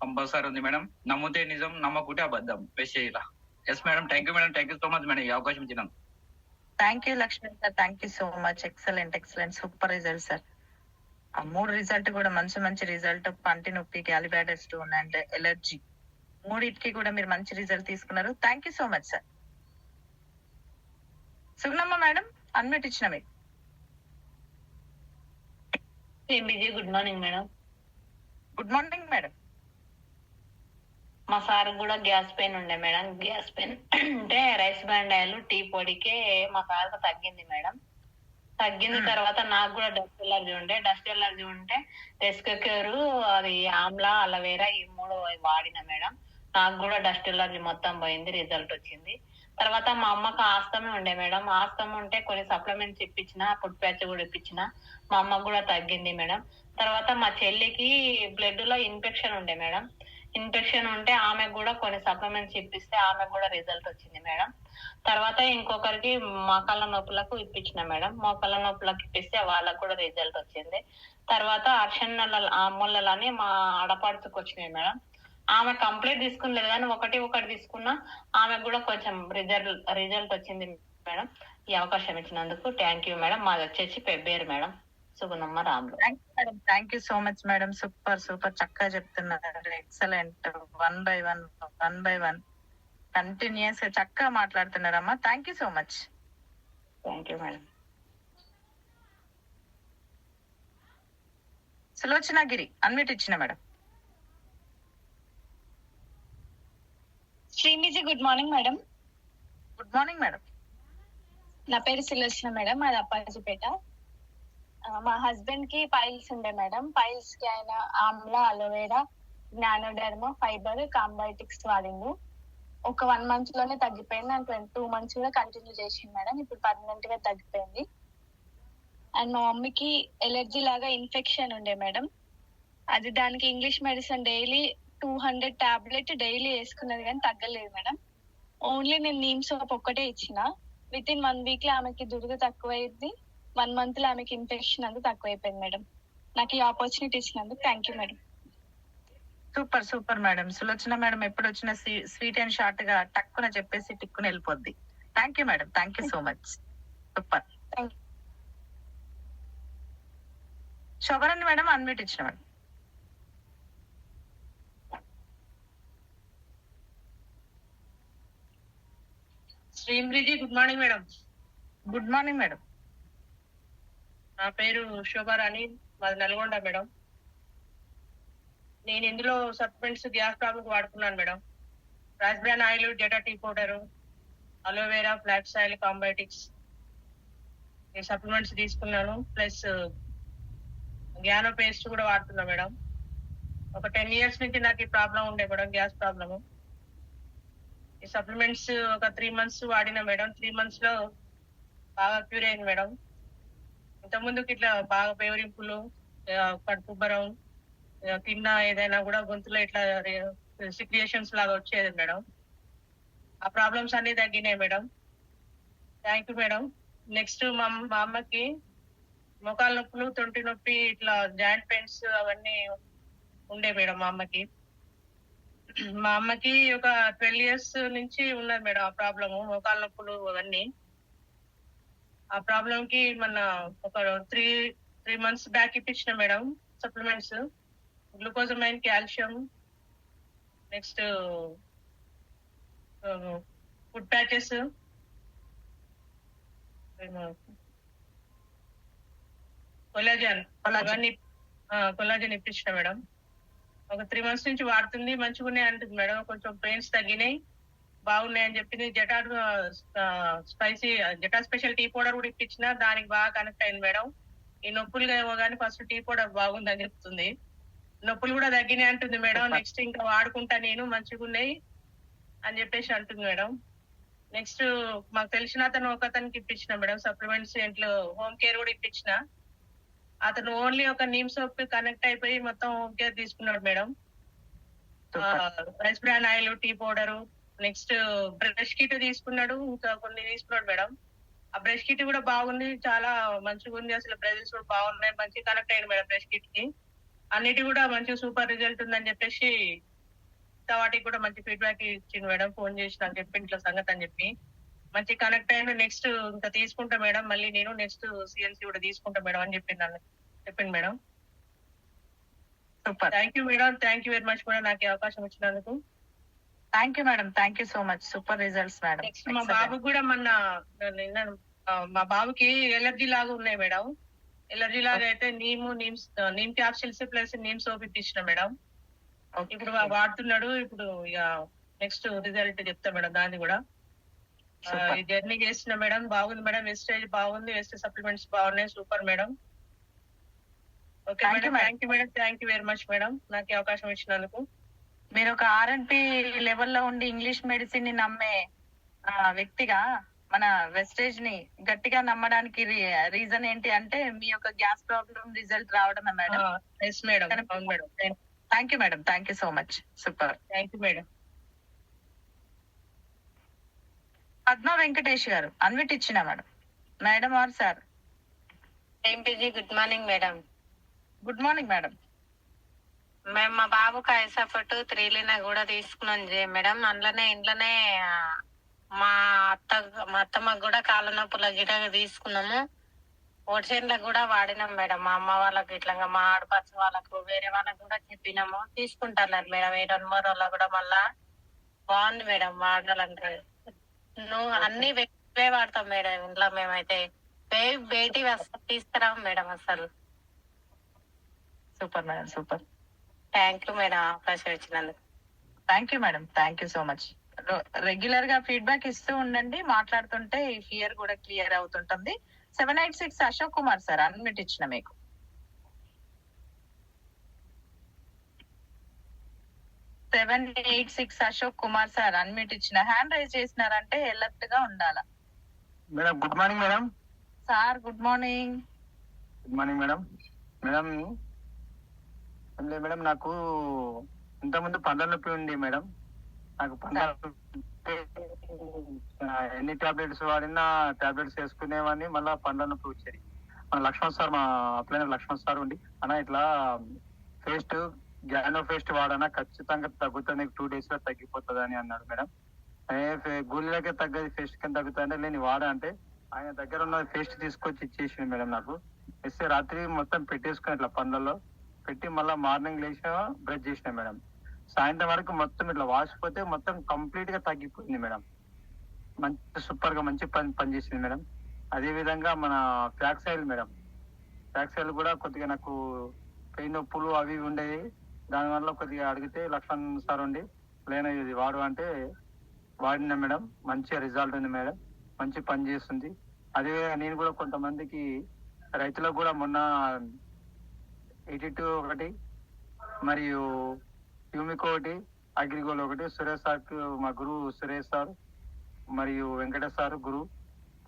[SPEAKER 6] కంపల్సరీ ఉంది మేడం. నమ్మితే నిజం, నమ్మకుంటే అబద్ధం. Vestige. Yes madam, thank you madam, thank you so much madam ఈ అవకాశం ఇచ్చినాను.
[SPEAKER 1] Thank you Lakshman sir, thank you so much. Excellent super result sir. ఆ 3 రిజల్ట్ కూడా మంచి రిజల్ట్. పంటి నొప్పి, గ్యాలిబ్లాడర్ స్టోన్ అండ్ ఎలర్జీ, 3టికి కూడా మీరు మంచి రిజల్ట్ తీసుకున్నారు. Thank you so much sir. Sugunamma madam, unmute ఇచ్చిన మీకు.
[SPEAKER 3] Good morning madam.
[SPEAKER 1] Good morning madam.
[SPEAKER 3] మా సార్ కూడా గ్యాస్ పెయిన్ ఉండే మేడం. గ్యాస్ పెయిన్ అంటే రైస్ బ్రాండ్ ఆయిల్, టీ పొడికే మా సార్ తగ్గింది మేడం. తగ్గిన తర్వాత నాకు కూడా డస్ట్ ఎలర్జీ ఉంటే రెస్క్యూర్, అది ఆమ్లా, అలవేరా, ఈ 3 వాడిన మేడం. నాకు కూడా డస్ట్ ఎలర్జీ మొత్తం పోయింది, రిజల్ట్ వచ్చింది. తర్వాత మా అమ్మకు ఆస్తమే ఉండే మేడం. ఆస్తమ ఉంటే కొన్ని సప్లిమెంట్స్ ఇప్పించిన, ఫుడ్ ప్యాచ్ కూడా ఇప్పించిన, మా అమ్మకు కూడా తగ్గింది మేడం. తర్వాత మా చెల్లికి బ్లడ్ లో ఇన్ఫెక్షన్ ఉండే మేడం. ఇన్ఫెక్షన్ ఉంటే ఆమెకు కూడా కొన్ని సప్లిమెంట్స్ ఇప్పిస్తే ఆమెకు కూడా రిజల్ట్ వచ్చింది మేడం. తర్వాత ఇంకొకరికి మోకాళ్ళ నొప్పులకు ఇప్పించిన మేడం. మోకాళ్ళ నొప్పులకు ఇప్పిస్తే వాళ్ళకు కూడా రిజల్ట్ వచ్చింది. తర్వాత అర్షన్నల అమ్మలని మా ఆడపడుచుకు వచ్చినాయి మేడం. ఆమె కంప్లీట్ తీసుకునలేదు కానీ ఒకటి తీసుకున్నా ఆమెకు కూడా కొంచెం రిజల్ట్ వచ్చింది మేడం. ఈ అవకాశం ఇచ్చినందుకు థ్యాంక్ యూ మేడం. మాది వచ్చేసి Pebbair madam, Sugunamma Ramulu.
[SPEAKER 1] Thank you so much madam. Super చక్కగా చెప్తున్నారు. ఎక్సలెంట్. 1 by 1 కంటిన్యూస్ గా చక్కగా మాట్లాడుతున్నారమ్మా. Thank you so much.
[SPEAKER 3] Thank you madam.
[SPEAKER 1] Sulochanagiri, unmute ఇచ్చిన మేడం.
[SPEAKER 7] శ్రీమిజీ, good morning madam.
[SPEAKER 1] Good morning madam.
[SPEAKER 7] నా పేరు సులోచన మేడం, మాది అప్పాజిపేట. మా హస్బెండ్ కి పైల్స్ ఉండే మేడం. పైల్స్ కి ఆయన ఆమ్లా, అలోవేరా, జ్ఞానోడర్మా, ఫైబర్, కాంబయోటిక్స్ వాడిండు. ఒక 1 month లోనే తగ్గిపోయింది. అండ్ 2 months కూడా కంటిన్యూ చేసింది మేడం. ఇప్పుడు పర్మనెంట్ గా తగ్గిపోయింది. అండ్ మా మమ్మీకి ఎలర్జీ లాగా ఇన్ఫెక్షన్ ఉండే మేడం. అది దానికి English medicine daily 200 tablet daily వేసుకున్నది కానీ తగ్గలేదు మేడం. ఓన్లీ నేను నీమ్ సోప్ ఒక్కటే ఇచ్చిన. విత్ ఇన్ 1 week లో ఆమెకి దురద తక్కువైంది. 1 month లో ఆమెకి ఇన్ఫెక్షన్ అంతా తక్కువైపోయింది మేడం. నాకు ఈ ఆపర్చునిటీ ఇచ్చినందుకు thank you madam.
[SPEAKER 1] Super madam. Sulochana madam ఎప్పుడు వచ్చిన స్వీట్ అండ్ షార్ట్ గా టక్కున చెప్పేసి టిక్కున వెళ్ళిపోద్ది. Thank you madam, thank you so much. Super. Shobharani madam, unmute ఇచ్చిన మేడం.
[SPEAKER 8] శ్రీమ్రిజీ, good morning madam.
[SPEAKER 1] Good morning madam.
[SPEAKER 8] నా పేరు శోభారాణి, మాది నల్గొండ మేడం. నేను ఇందులో సప్లిమెంట్స్ గ్యాస్ ప్రాబ్లం వాడుకున్నాను మేడం. రైస్ బ్రాన్ ఆయిల్, డేటా tea powder, aloe vera, flax oil, combiotics ఈ సప్లిమెంట్స్ తీసుకున్నాను. ప్లస్ గ్యానో పేస్ట్ కూడా వాడుతున్నా మేడం. ఒక 10 years నుంచి నాకు ఈ ప్రాబ్లం ఉండే మేడం, గ్యాస్ ప్రాబ్లము. ఈ సప్లిమెంట్స్ ఒక 3 months వాడినా మేడం. 3 months లో బాగా క్యూర్ అయింది మేడం. ఇంతకుముందుకు ఇట్లా బాగా పేవరింపులు, కడుపుబ్బరం, తిన్నా ఏదైనా కూడా గొంతులో ఇట్లా సిక్రియేషన్స్ లాగా వచ్చేది మేడం. ఆ ప్రాబ్లమ్స్ అన్ని తగ్గినాయి madam. Thank you madam. Next మా అమ్మకి మోకాళ్ళ నొప్పులు, తొంటి నొప్పి, ఇట్లా జాయింట్ పెయిన్స్ అవన్నీ ఉండే మేడం. మా అమ్మకి ఒక 12 years నుంచి ఉన్నది మేడం ఆ ప్రాబ్లము, మోకాళ్ళ నొప్పులు అవన్నీ. ఆ ప్రాబ్లం కి మన ఒక త్రీ మంత్స్ బ్యాక్ ఇప్పించిన madam supplements, glucosamine, calcium, next food patches, collagen అవన్నీ కొలాజన్ ఇప్పించిన మేడం. ఒక 3 months నుంచి వాడుతుంది, మంచిగా ఉన్నాయి అంటుంది మేడం. కొంచెం పెయిన్స్ తగ్గినాయి, బాగున్నాయి అని చెప్పింది. జటా స్పెషల్ టీ పౌడర్ కూడా ఇప్పించిన, దానికి బాగా కనెక్ట్ అయింది మేడం. ఈ నొప్పులుగా ఏమో కానీ ఫస్ట్ టీ పౌడర్ బాగుందని చెప్తుంది, నొప్పులు కూడా తగ్గినాయి అంటుంది మేడం. నెక్స్ట్ ఇంకా వాడుకుంటా నేను, మంచిగా ఉన్నాయి అని చెప్పేసి అంటుంది మేడం. నెక్స్ట్ మాకు తెలిసిన అతను ఒక అతనికి ఇప్పించిన మేడం సప్లిమెంట్స్, ఇంట్లో హోమ్ కేర్ కూడా ఇప్పించిన. అతను ఓన్లీ ఒక నీమ్ సోప్ కనెక్ట్ అయిపోయి మొత్తం హోమ్ కేర్ తీసుకున్నాడు madam. Rice bran oil, tea powder, next brush kit తీసుకున్నాడు, ఇంకా కొన్ని తీసుకున్నాడు మేడం. ఆ బ్రష్ కిట్ కూడా బాగుంది, చాలా మంచిగా ఉంది, అసలు బ్రషెస్ కూడా బాగున్నాయి, మంచిగా కనెక్ట్ అయ్యింది మేడం బ్రష్ కిట్ కి. అన్నిటి కూడా మంచిగా సూపర్ రిజల్ట్ ఉందని చెప్పేసి వాటికి కూడా మంచి ఫీడ్బ్యాక్ ఇచ్చింది మేడం. ఫోన్ చేసి నాకు చెప్పి ఇంట్లో సంగతి అని చెప్పి మంచి కనెక్ట్ అయ్యాను. నెక్స్ట్ ఇంకా తీసుకుంటా మేడం, మళ్ళీ నేను నెక్స్ట్ సిఎల్సి కూడా తీసుకుంటా మేడం అని చెప్పింది madam.
[SPEAKER 1] Super,
[SPEAKER 8] thank you madam, thank you very much madam నాకు ఈ అవకాశం ఇచ్చినందుకు.
[SPEAKER 1] Thank you madam, thank you so much. Super results madam.
[SPEAKER 8] Next మా బాబుకి కూడా మా బాబుకి ఎలర్జీ లాగా ఉన్నాయి మేడం. ఎలర్జీ లాగా అయితే neem capsules plus neem soap ఇప్పించిన మేడం. ఇప్పుడు వాడుతున్నాడు. ఇప్పుడు ఇక నెక్స్ట్ రిజల్ట్ చెప్తా మేడం దాన్ని కూడా. ఈ జర్నీ చేసిన మేడం, బాగుంది మేడం, వెస్టేజ్ బాగుంది, వెస్టేజ్ సప్లిమెంట్స్ బాగున్నాయి, super madam. Okay madam, thank you madam, thank you very much madam నాకు ఈ అవకాశం ఇచ్చినందుకు.
[SPEAKER 1] మీరు ఒక ఆర్ఎన్పి లెవెల్లో ఉండి ఇంగ్లీష్ మెడిసిన్ ని నమ్మే వ్యక్తిగా మన వెస్టేజ్ ని గట్టిగా నమ్మడానికి రీజన్ ఏంటి అంటే మీ యొక్క గ్యాస్ ప్రాబ్లం రిజల్ట్ రావడమే మేడం.
[SPEAKER 8] ఎస్ మేడం, అవును madam.
[SPEAKER 1] Thank you madam, thank you so much. Super,
[SPEAKER 8] thank you madam.
[SPEAKER 1] Padma Venkatesh గారు అన్విట్ ఇచ్చిన madam. Madam are sir?
[SPEAKER 3] MPG good morning madam.
[SPEAKER 1] Good morning madam.
[SPEAKER 3] మేము మా బాబుకి ఐసాఫట్ 3 లీనా కూడా తీసుకున్నాం మేడం. అందులోనే ఇంట్లోనే మా అత్తమ్మకు కూడా కాళ్ళ నొప్పుల గిటగా తీసుకున్నాము. ఓడిచేన్లకు కూడా వాడినాం మేడం. మా అమ్మ వాళ్ళకి ఇట్లా మా ఆడపడుచు వాళ్ళకు వేరే వాళ్ళకు కూడా చెప్పినాము, తీసుకుంటున్నారు మేడం. ఈ 2-3 రోజుల్లో కూడా మళ్ళా బాగుంది మేడం వాడాలంటే. నువ్వు అన్ని వేరే వాడతాం మేడం ఇంట్లో. మేమైతే బయటి తీసుకురాము మేడం అసలు.
[SPEAKER 1] Super madam, super.
[SPEAKER 3] Thank you madam అవకాశం ఇచ్చినందుకు.
[SPEAKER 1] Thank you madam, thank you so much. Regular గా ఫీడ్బ్యాక్ ఇస్తూ ఉండండి, మాట్లాడుతుంటే ఈ ఫియర్ కూడా క్లియర్ అవుతుంటుంది. 786 అశోక్ కుమార్ సార్ అన్మిట్ ఇచ్చిన మీకు. Seven 8-6 Ashok Kumar sir unmute ఇచ్చిన. హ్యాండ్ రైజ్ చేసినారంటే ఎలర్ట్ గా ఉండాలా.
[SPEAKER 9] Madam good morning madam.
[SPEAKER 1] Sir good morning.
[SPEAKER 9] Good morning madam. Madam ఏం లేదు మేడం, నాకు ఇంతకుముందు పండ్ల నొప్పి ఉంది మేడం. నాకు పండ్ల ఎన్ని టాబ్లెట్స్ వాడినా టాబ్లెట్స్ వేసుకునేవాడిని, మళ్ళీ పండ్ల నొప్పి వచ్చేది. మన లక్ష్మణ్ సార్, మా అప్లైనర్ లక్ష్మణ్ సార్ ఉండి అన్న ఇట్లా పేస్ట్ గ్యానో పేస్ట్ వాడనా ఖచ్చితంగా తగ్గుతుంది, 2 days లో తగ్గిపోతుంది అని అన్నాడు మేడం. గోళీలకే తగ్గది, పేస్ట్ కింద తగ్గుతుంది లేని వాడా అంటే ఆయన దగ్గర ఉన్న పేస్ట్ తీసుకొచ్చి ఇచ్చేసింది మేడం. నాకు ఇస్తే రాత్రి మొత్తం పెట్టేసుకుని ఇట్లా పండ్లలో పెట్టి మళ్ళీ మార్నింగ్ లేచిన బ్రష్ చేసిన మేడం. సాయంత్రం వరకు మొత్తం ఇట్లా వాసిపోతే మొత్తం కంప్లీట్ గా తగ్గిపోయింది మేడం. మంచి సూపర్ గా మంచి పనిచేసింది మేడం. అదే విధంగా మన flax oil madam, flax oil కూడా కొద్దిగా నాకు పెయిన్ నొప్పులు అవి ఉండేవి. దానివల్ల కొద్దిగా అడిగితే లక్ష్మణ్ సార్ ఉండి లేని ఇది వాడు అంటే వాడినా మేడం. మంచి రిజల్ట్ ఉంది మేడం, మంచి పని చేస్తుంది. అదే నేను కూడా కొంతమందికి రైతులకు కూడా మొన్న 82 ఒకటి మరియు హ్యూమికో ఒకటి, అగ్రిగోల్ ఒకటి, సురేష్ సార్ మా గురువు సురేష్ సార్ మరియు వెంకటేష్ సార్ గురు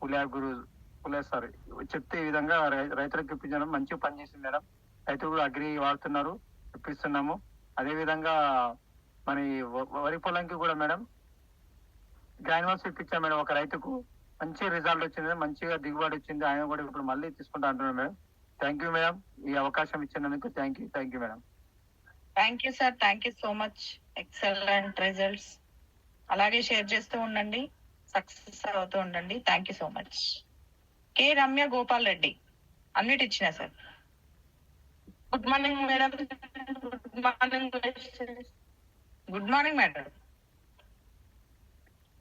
[SPEAKER 9] పులే సార్ చెప్తే ఈ విధంగా రైతులకు ఇప్పించడం మంచిగా పనిచేసింది మేడం. రైతులు కూడా అగ్రి వాడుతున్నారు, ఇప్పిస్తున్నాము. అదే విధంగా మరి వరి పొలంకి కూడా మేడం గ్రాన్యువల్స్ ఇప్పించాం మేడం. ఒక రైతుకు మంచి రిజల్ట్ వచ్చింది, మంచిగా దిగుబడి వచ్చింది. ఆయన కూడా ఇప్పుడు మళ్ళీ తీసుకుంటా అంటున్నాడు మేడం. థ్యాంక్ యూ మేడం, ఈ అవకాశం ఇచ్చినందుకు thank you madam.
[SPEAKER 1] Thank you sir, thank you so much. Excellent results. అలాగే షేర్ చేస్తూ ఉండండి, సక్సెస్ అవుతూ ఉండండి. Thank you so much. K Ramya Gopal Reddy అన్నిటి ఇచ్చిన sir.
[SPEAKER 8] Good morning madam. Good morning.
[SPEAKER 1] Good morning madam.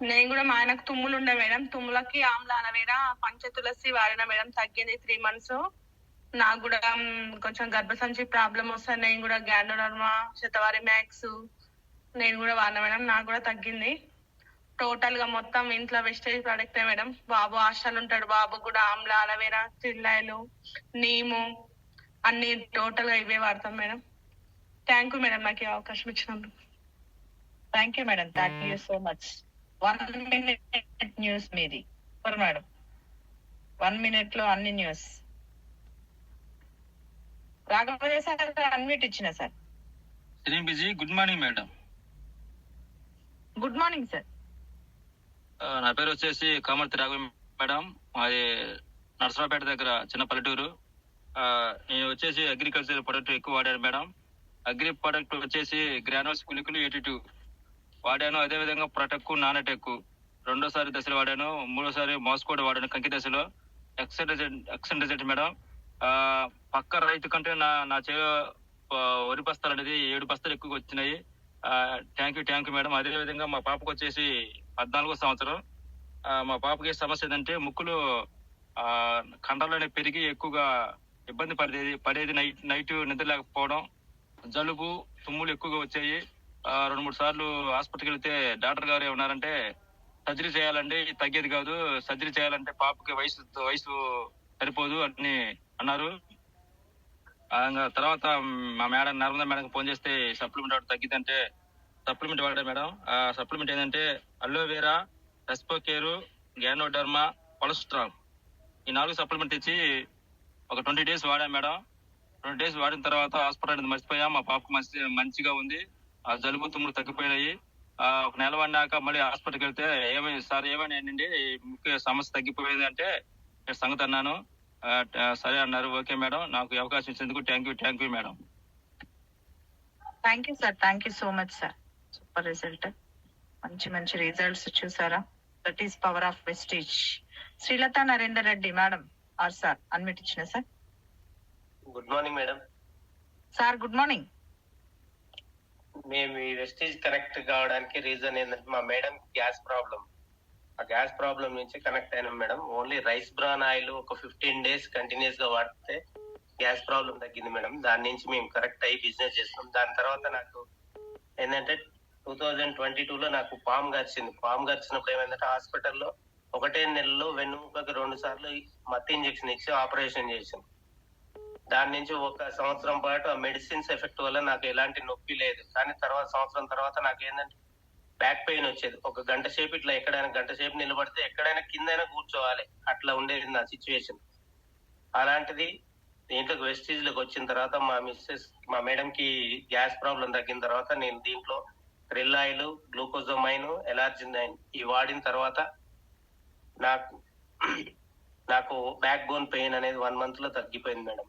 [SPEAKER 8] నేను కూడా మా ఆయనకు తుమ్ములు ఉండే మేడం. తుమ్ములకి ఆమ్ల అలవేరా పంచ తులసి వాడిన మేడం, తగ్గింది 3 months. నాకు కూడా కొంచెం గర్భసంచి ప్రాబ్లం వస్తాయి. నేను కూడా గ్యాండోడర్మా, శతవారి మ్యాక్స్ నేను కూడా వాడిన మేడం, నాకు కూడా తగ్గింది. టోటల్ గా మొత్తం ఇంట్లో వెస్టేజ్ ప్రొడక్టే మేడం. బాబు హాస్టల్ ఉంటాడు, బాబు కూడా ఆమ్ల అలవేరా, తిల్లాయిలు, నీము అన్ని టోటల్ గా ఇవే వాడతాం మేడం. థ్యాంక్ యూ మేడం నాకు ఈ అవకాశం ఇచ్చినందుకు.
[SPEAKER 1] Thank you madam. Thank you so much. 1 minute news మీది మేడం. 1 minute లో అన్ని న్యూస్. రాఘవయ్య సార్ అన్మ్యూట్ ఇచ్చిన sir.
[SPEAKER 10] Busy. Good morning madam.
[SPEAKER 1] Good morning sir.
[SPEAKER 10] నా పేరు వచ్చేసి కామర్తి రాఘవ మేడం. మాది నర్సరావుపేట దగ్గర చిన్న పల్లెటూరు. నేను వచ్చేసి అగ్రికల్చర్ ప్రొడక్ట్ ఎక్కువ వాడాను మేడం. అగ్రి ప్రొడక్ట్ వచ్చేసి గ్రానోస్ కులికులు 82 వాడాను. అదే విధంగా ప్రొటెక్కు, నానటెక్కు రెండోసారి దశలో వాడాను. మూడోసారి మాస్కోడ్ వాడాను కంకి దశలో. ఎక్సెంట్ రిజల్ట్ మేడం. పక్క రైతు కంటే నా వరి బస్తాలు అనేది 7 బస్తాలు ఎక్కువగా వచ్చినాయి. Thank you madam. అదే విధంగా మా పాపకు వచ్చేసి 14వ సంవత్సరం. మా పాపకి సమస్య ఏంటంటే ముక్కులు కండలోనే పెరిగి ఎక్కువగా ఇబ్బంది పడేది. నైట్ నిద్ర లేకపోవడం, జలుబు, తుమ్ములు ఎక్కువగా వచ్చాయి. 2-3 సార్లు హాస్పిటల్కి వెళ్తే డాక్టర్ గారు ఏమన్నారంటే సర్జరీ చేయాలండి, తగ్గేది కాదు, సర్జరీ చేయాలంటే పాపకి వయసు సరిపోదు అని అన్నారు. తర్వాత మా మేడం నర్మదా మేడం ఫోన్ చేస్తే సప్లిమెంట్ వాడు తగ్గిద్దంటే సప్లిమెంట్ వాడా మేడం. ఆ సప్లిమెంట్ ఏంటంటే అలోవేరా, రెస్పోకేరు, గ్యానోడర్మా, కొలెస్ట్రాల్ ఈ 4 సప్లిమెంట్ ఇచ్చి ఒక 20 days వాడా మేడం. 20 days వాడిన తర్వాత హాస్పిటల్ అనేది మర్చిపోయా. మా పాపకు మంచిగా ఉంది. ఆ జలుబు, తుమ్ములు తగ్గిపోయినాయి. ఒక నెల వాడినాక మళ్ళీ హాస్పిటల్కి వెళ్తే ఏమైనా ముఖ్య సమస్య తగ్గిపోయింది అంటే సంగతి అన్నాను. సరే అన్నారు. ఓకే మేడం, నాకు ఈ అవకాశం ఇచ్చేందుకు thank you madam.
[SPEAKER 1] Thank you sir. Thank you so much sir. Super result. మంచి రిజల్ట్స్ చూసారా. That is power of Vestige. Srilatha Narender Reddy madam are sir unmute ఇచ్చిన sir.
[SPEAKER 11] Good morning madam.
[SPEAKER 1] Sir good morning.
[SPEAKER 11] మేము ఈ Vestige connect కావడానికి reason ఏంటంటే మా madam gas problem. ఆ gas problem నుంచి కనెక్ట్ అయినాం madam. Only rice bran oil ఒక 15 days కంటిన్యూస్ గా వాడితే గ్యాస్ ప్రాబ్లం తగ్గింది మేడం. దాని నుంచి మేము కరెక్ట్ అయ్యి బిజినెస్ చేస్తాం. దాని తర్వాత నాకు ఏంటంటే 2022లో నాకు పాము గరిచినప్పుడు ఏమైందంటే హాస్పిటల్లో 1 నెలలో వెన్నుముకకి 2 సార్లు మత్తు ఇంజెక్షన్ ఇచ్చి ఆపరేషన్ చేసాం. దాని నుంచి 1 సంవత్సరం పాటు ఆ మెడిసిన్స్ ఎఫెక్ట్ వల్ల నాకు ఎలాంటి నొప్పి లేదు. కానీ సంవత్సరం తర్వాత నాకు ఏంటంటే బ్యాక్ పెయిన్ వచ్చేది. 1 గంట సేపు ఇట్లా ఎక్కడైనా గంట సేపు నిలబడితే ఎక్కడైనా కిందైనా కూర్చోవాలి, అట్లా ఉండేది నా సిచ్యువేషన్. అలాంటిది దీంట్లోకి వెస్టీజ్ లోకి వచ్చిన తర్వాత మా మేడం కి గ్యాస్ ప్రాబ్లం తగ్గిన తర్వాత నేను దీంట్లో క్రిల్ ఆయిల్, గ్లూకోజోమైన్, ఎలార్జినైన్ ఇవి వాడిన తర్వాత నాకు బ్యాక్ బోన్ పెయిన్ అనేది 1 month లో తగ్గిపోయింది మేడం.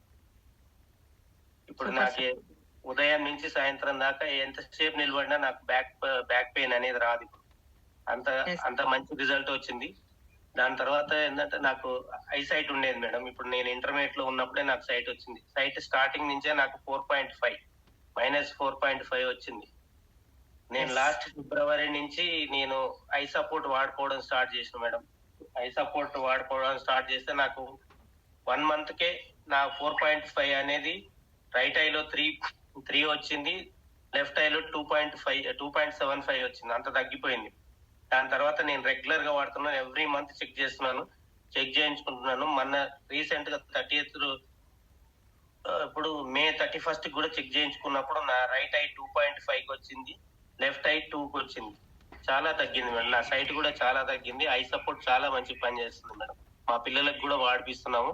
[SPEAKER 11] ఇప్పుడు నాకు ఉదయం నుంచి సాయంత్రం దాకా ఎంతసేపు నిలబడినా నాకు బ్యాక్ పెయిన్ అనేది రాదు. అంత మంచి రిజల్ట్ వచ్చింది. దాని తర్వాత ఏంటంటే నాకు ఐసైట్ ఉండేది మేడం. ఇప్పుడు నేను ఇంటర్మీడియట్ లో ఉన్నప్పుడే నాకు సైట్ వచ్చింది. సైట్ స్టార్టింగ్ నుంచే నాకు -4.5 వచ్చింది. నేను లాస్ట్ ఫిబ్రవరి నుంచి నేను ఐ సపోర్ట్ వాడుకోవడం స్టార్ట్ చేసిన మేడం. ఐ సపోర్ట్ వాడుకోవడం స్టార్ట్ చేస్తే నాకు 1 month కే నా 4.5 అనేది రైట్ ఐలో 3 వచ్చింది, లెఫ్ట్ ఐలో 2.75 వచ్చింది. అంత తగ్గిపోయింది. దాని తర్వాత నేను రెగ్యులర్ గా వాడుతున్నాను. ఎవ్రీ మంత్ చెక్ చేయించుకుంటున్నాను. మొన్న రీసెంట్ గా 30th ఇప్పుడు May 31st కూడా చెక్ చేయించుకున్నప్పుడు నా రైట్ ఐ 2.5 వచ్చింది, లెఫ్ట్ ఐ 2 వచ్చింది. చాలా తగ్గింది మేడం. నా సైట్ కూడా చాలా తగ్గింది. ఐ సపోర్ట్ చాలా మంచి పని చేస్తుంది మేడం. మా పిల్లలకు కూడా వాడిపిస్తున్నాము.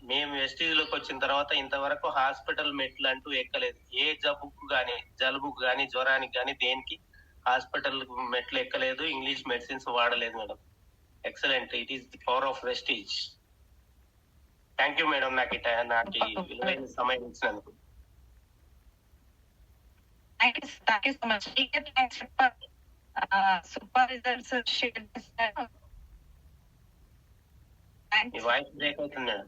[SPEAKER 11] మేము వెస్టీజ్ లోకి వచ్చిన తర్వాత ఇంతవరకు హాస్పిటల్ మెట్లు అంటూ ఎక్కలేదు. ఏ జలుబుకు కానీ జ్వరానికి కానీ దేనికి హాస్పిటల్ మెట్లు ఎక్కలేదు. ఇంగ్లీష్ మెడిసిన్స్ వాడలేదు madam. Excellent. It is the power of Vestige. Thank you madam నాకు విలువైన సమయం ఇచ్చినందుకు.
[SPEAKER 1] Thank you so much. Super results share చేశారు.
[SPEAKER 11] మీ వాయిస్ బ్రేక్ అవుతుంది మేడం.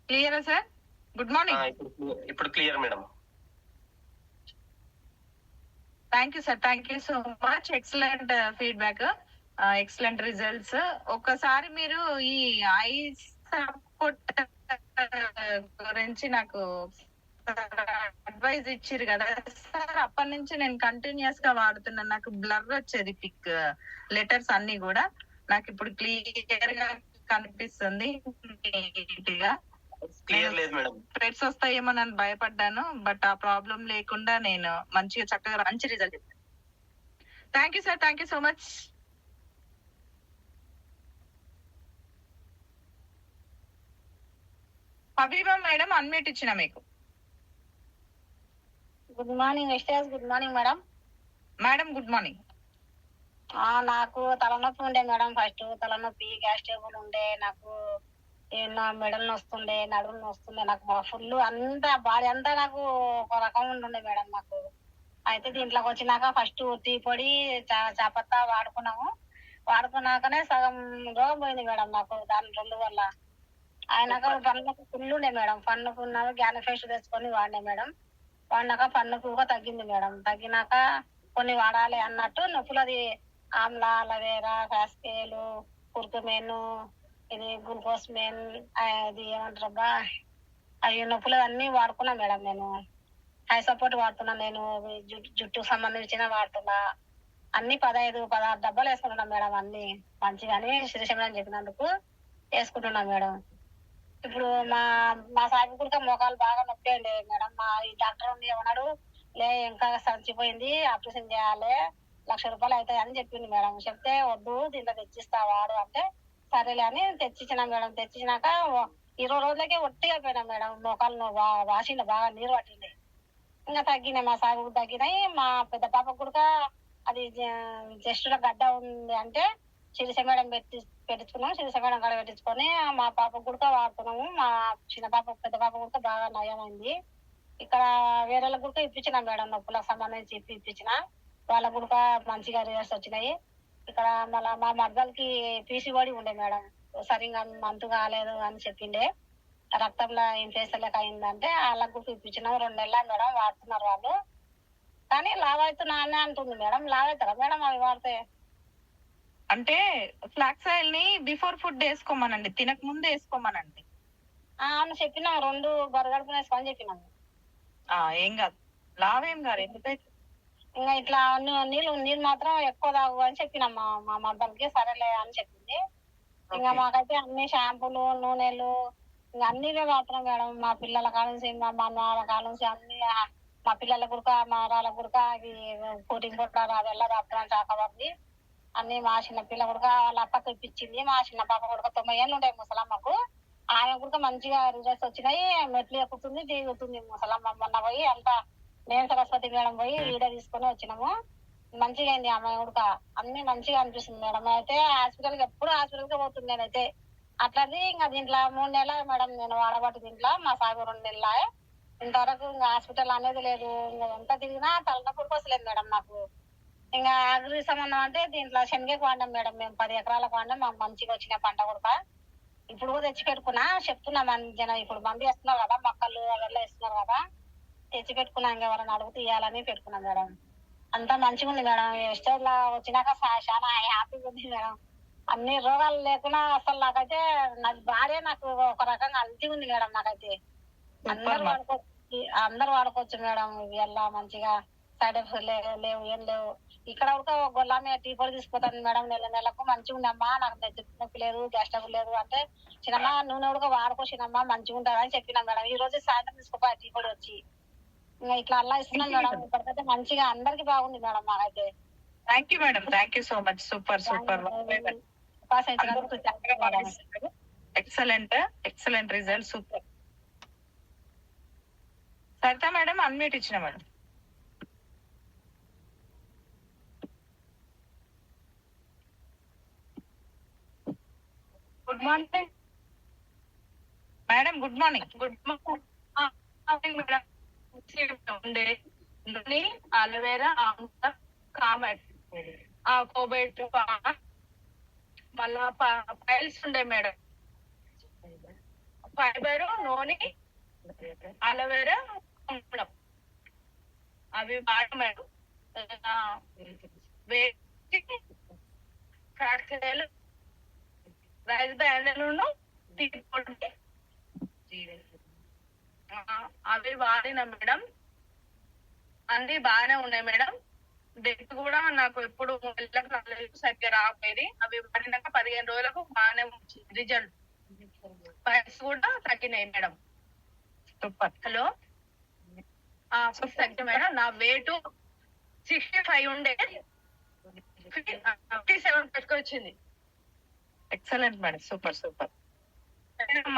[SPEAKER 1] క్లియరా సార్? Good morning.
[SPEAKER 11] ఇప్పుడు clear madam.
[SPEAKER 1] Thank you sir, thank you so much. Excellent feedback, excellent results. ఒక్కసారి మీరు ఈ ఐ సపోర్ట్ గురించి నాకు అడ్వైజ్ ఇచ్చిరు కదా సార్, అప్పటి నుంచి నేను కంటిన్యూస్ గా వాడుతున్నాను. నాకు బ్లర్ వచ్చేది పిక్ లెటర్స్ అన్ని కూడా, నాకు ఇప్పుడు క్లియర్ గా కనిపిస్తుంది నీట్ గా.
[SPEAKER 11] క్లియర్ లేదు మేడం.
[SPEAKER 1] స్ప్రెడ్స్ వస్తాయేమో నన్ను భయపడ్డాను, బట్ ఆ ప్రాబ్లం లేకుండా నేను మంచిగా చక్కగా మంచి రిజల్ట్ ఇస్తాను. Thank you sir, thank you so much. Habiba madam unmute ఇచ్చిన మీకు.
[SPEAKER 3] Good morning Vestige. Good morning madam.
[SPEAKER 1] Madam good morning.
[SPEAKER 3] నాకు తలనొప్పి ఉండే మేడం. ఫస్ట్ తలనొప్పి, గ్యాస్ ట్రబుల్ ఉండే, నాకు నా మెడల్ నొస్తుండే, నడుము నొస్తుండే, నాకు ఫుల్ అంతా బాడీ అంతా నాకు ఒక రకం ఉండే మేడం నాకు. అయితే దీంట్లోకి వచ్చినాక ఫస్ట్ టీ పొడి, చాపత్తా వాడుకున్నాకనే సగం రోగం పోయింది మేడం నాకు దాని రెండు వల్ల. ఆయనక పన్నుకు ఫుల్ ఉండే మేడం. పన్నుకున్నాక గ్యానఫేస్ట్ తెచ్చుకొని వాడినా మేడం. వాడినాక పన్నుకు కూడా తగ్గింది మేడం. తగ్గినాక కొన్ని వాడాలి అన్నట్టు నొప్పులది ఆమ్లా, అలవేరా, కాస్కేలు, కుర్కుమెన్, ఇది గ్లూకోస్ మెన్, అది ఏమంటారబ్బా అవి నొప్పులు అన్ని వాడుకున్నా మేడం. నేను హై సపోర్ట్ వాడుతున్నా, నేను జుట్టుకు సంబంధించిన వాడుతున్నా. అన్ని 15-16 డబ్బాలు వేసుకుంటున్నా మేడం. అన్ని మంచిగానే శ్రీశమని చెప్పినందుకు వేసుకుంటున్నా మేడం. ఇప్పుడు మా సాయి కూడా మోకాలు బాగా నొప్పి అండి మేడం. మా ఈ డాక్టర్ ఉండి ఏమన్నాడు, లే ఇంకా చచ్చిపోయింది, ఆపరేషన్ చేయాలి, 1,00,000 రూపాయలు అవుతాయి అని చెప్పింది మేడం. చెప్తే వద్దు దీంట్లో తెచ్చిస్తా వాడు అంటే సరేలే అని తెచ్చిచ్చిన మేడం. తెచ్చినాక 20 రోజులకే ఒట్టిగా పోయినా మేడం. మోకాలు వాసింది, బాగా నీరు పట్టింది. ఇంకా తగ్గినాయి, మా సాగు తగ్గినాయి. మా పెద్ద పాప కూడా అది జస్ట్ గడ్డ ఉంది అంటే శిరీష మేడం పెట్టించుకున్నాం. శిరీష మేడం కాడ పెట్టించుకొని మా పాప కూడా వాడుతున్నాము. మా చిన్న పాప పెద్ద పాప కూడా బాగా నయమైంది. ఇక్కడ వేరే కూడా ఇప్పించిన మేడం, నొప్పులకు సంబంధించి ఇప్పించిన వాళ్ళకు కూడా మంచిగా రిజల్ట్స్ వచ్చినాయి. ఇక్కడ మళ్ళా మా మర్దలకి పీసీఓడి ఉండే మేడం, సరిగా మంతు కాలేదు అని చెప్పిండే, రక్తంలో ఇన్ఫెక్షన్ లెక్క అయిందంటే వాళ్ళకు కూడా ఇప్పించినాం. 2 నెలల మేడం వాడుతున్నారు వాళ్ళు. కానీ లావ్ అవుతున్నా అని అంటుంది మేడం. లావ్ అవుతారా మేడం అవి వాడితే?
[SPEAKER 1] అంటే ఫ్లాక్స్ ఆయిల్ ని బిఫోర్ ఫుడ్ వేసుకోమనండి, తినక ముందు వేసుకోమనండి.
[SPEAKER 3] అవును చెప్పినాం, 2 బరగడుపున వేసుకోని చెప్పినాము.
[SPEAKER 1] ఏం కాదు, లావేం కాదు. ఎందుకైతే
[SPEAKER 3] ఇంకా ఇట్లా నీళ్ళు మాత్రం ఎక్కువ తాగు అని చెప్పినాం మా మద్దలకి. సరేలే అని చెప్పింది. ఇంకా మాకైతే అన్ని షాంపూలు, నూనెలు ఇంకా అన్ని వాడుతున్నాం మేడం. మా పిల్లల కానుంచి, మా వాళ్ళ కానుంచి అన్ని, మా పిల్లల గుడక, మా వాళ్ళ గుడక అవి కోటింగ్ కొట్టారు, అది ఎలా రాత్రం చాకబడి అన్ని. మా చిన్న పిల్ల గుడక వాళ్ళ అప్పకి ఇప్పించింది. మా చిన్న పాప గుడక 90 ఏళ్ళు ఉండే ముసలమ్మకు. ఆమె కూడా మంచిగా రిజల్ట్స్ వచ్చినాయి. మెట్లు ఎక్కుతుంది, దిగుతుంది ముసలమ్మ. మొన్న పోయి అంతా నేను సరస్వతి మేడం పోయి వీడియో తీసుకొని వచ్చినాము. మంచిగా అయింది ఆమె ఉడక, అన్ని మంచిగా అనిపిస్తుంది మేడం. అయితే హాస్పిటల్కి ఎప్పుడు హాస్పిటల్కి పోతుంది నేనైతే. అట్లాంటి ఇంకా దీంట్లో 3 నెలల మేడం నేను వాడబట్టి. దీంట్లో మా సాగు 2 నెలల. ఇంతవరకు ఇంకా హాస్పిటల్ అనేది లేదు. ఇంకా ఎంత తిరిగినా తలనొప్పి వస్తలేదు మేడం నాకు. ఇంకా అగ్రి సంబంధం అంటే దీంట్లో శనగకు వాడినాం మేడం. మేము 10 ఎకరాలకు వాడినాం. మాకు మంచిగా వచ్చిన పంట కూడా ఇప్పుడు కూడా తెచ్చి పెట్టుకున్నా. చెప్తున్నా జనం ఇప్పుడు మంది వేస్తున్నారు కదా, మొక్కలు అవెల్లా వేస్తున్నారు కదా, తెచ్చి పెట్టుకున్నా. ఇంకెవరైనా అడుగుతూ ఇవ్వాలని పెట్టుకున్నాం మేడం. అంతా మంచిగా ఉంది మేడం. స్టేజ్ లో వచ్చినాక చాలా హ్యాపీగా ఉంది మేడం. అన్ని రోగాలు లేకుండా అసలు నాకైతే నాకు బాడే నాకు ఒక రకంగా అల్తీ ఉంది మేడం. నాకైతే అందరు వాడుకోవచ్చు మేడం. ఇవల్లా మంచిగా సైడ్ ఎఫెక్ట్స్ లేవు, ఏం లేవు. ఇక్కడ ఒక గొల్లామే టీ పొడి తీసుకుపోతాను మేడం. నెలకు మంచిగా ఉందమ్మా, నాకు నెత్తి నొప్పి లేదు, గ్యాస్ ట్రబుల్ లేదు అంటే, చిన్నమ్మ నూనె కూడా వాడుకో చిన్నమ్మ మంచిగా ఉంటుంది అని చెప్పినా మేడం. ఈ రోజు సాయంత్రం తీసుకోపోయా టీ పొడి వచ్చి. ఇంకా ఇట్లా అలా ఇస్తున్నాం మేడం. ఇప్పటికైతే మంచిగా అందరికి బాగుంది మేడం మాకైతే.
[SPEAKER 1] Thank you madam, thank you so much. Super super, excellent excellent result, super. Saritha madam unmute ఇచ్చిన madam. Good morning madam. Good morning. Good morning madam. ఉండే అలోవేరా, ఆమ్లా, కామెట్ కోబైట్ మళ్ళా పైల్స్ ఉండే మేడం, ఫైబర్, నూనె, అలోవెరా, మేడం అవి వాడు మేడం. ఫ్యాక్టరీలు, రైస్ బ్రాండ్లను తీసుకోండి, అవి వాడిన మేడం. అన్ని బాగానే ఉన్నాయి మేడం. డెత్ కూడా నాకు ఎప్పుడు సరిగ్గా రాకపోయేది. అవి వాడినాక 15 రోజులకు బాగానే వచ్చింది రిజల్ట్. ప్రైస్ కూడా తగ్గినాయి మేడం. హలో తగ్గి మేడం. నా వెయిట్ 65 ఉండే 57 వచ్చింది.
[SPEAKER 12] Excellent madam, super super.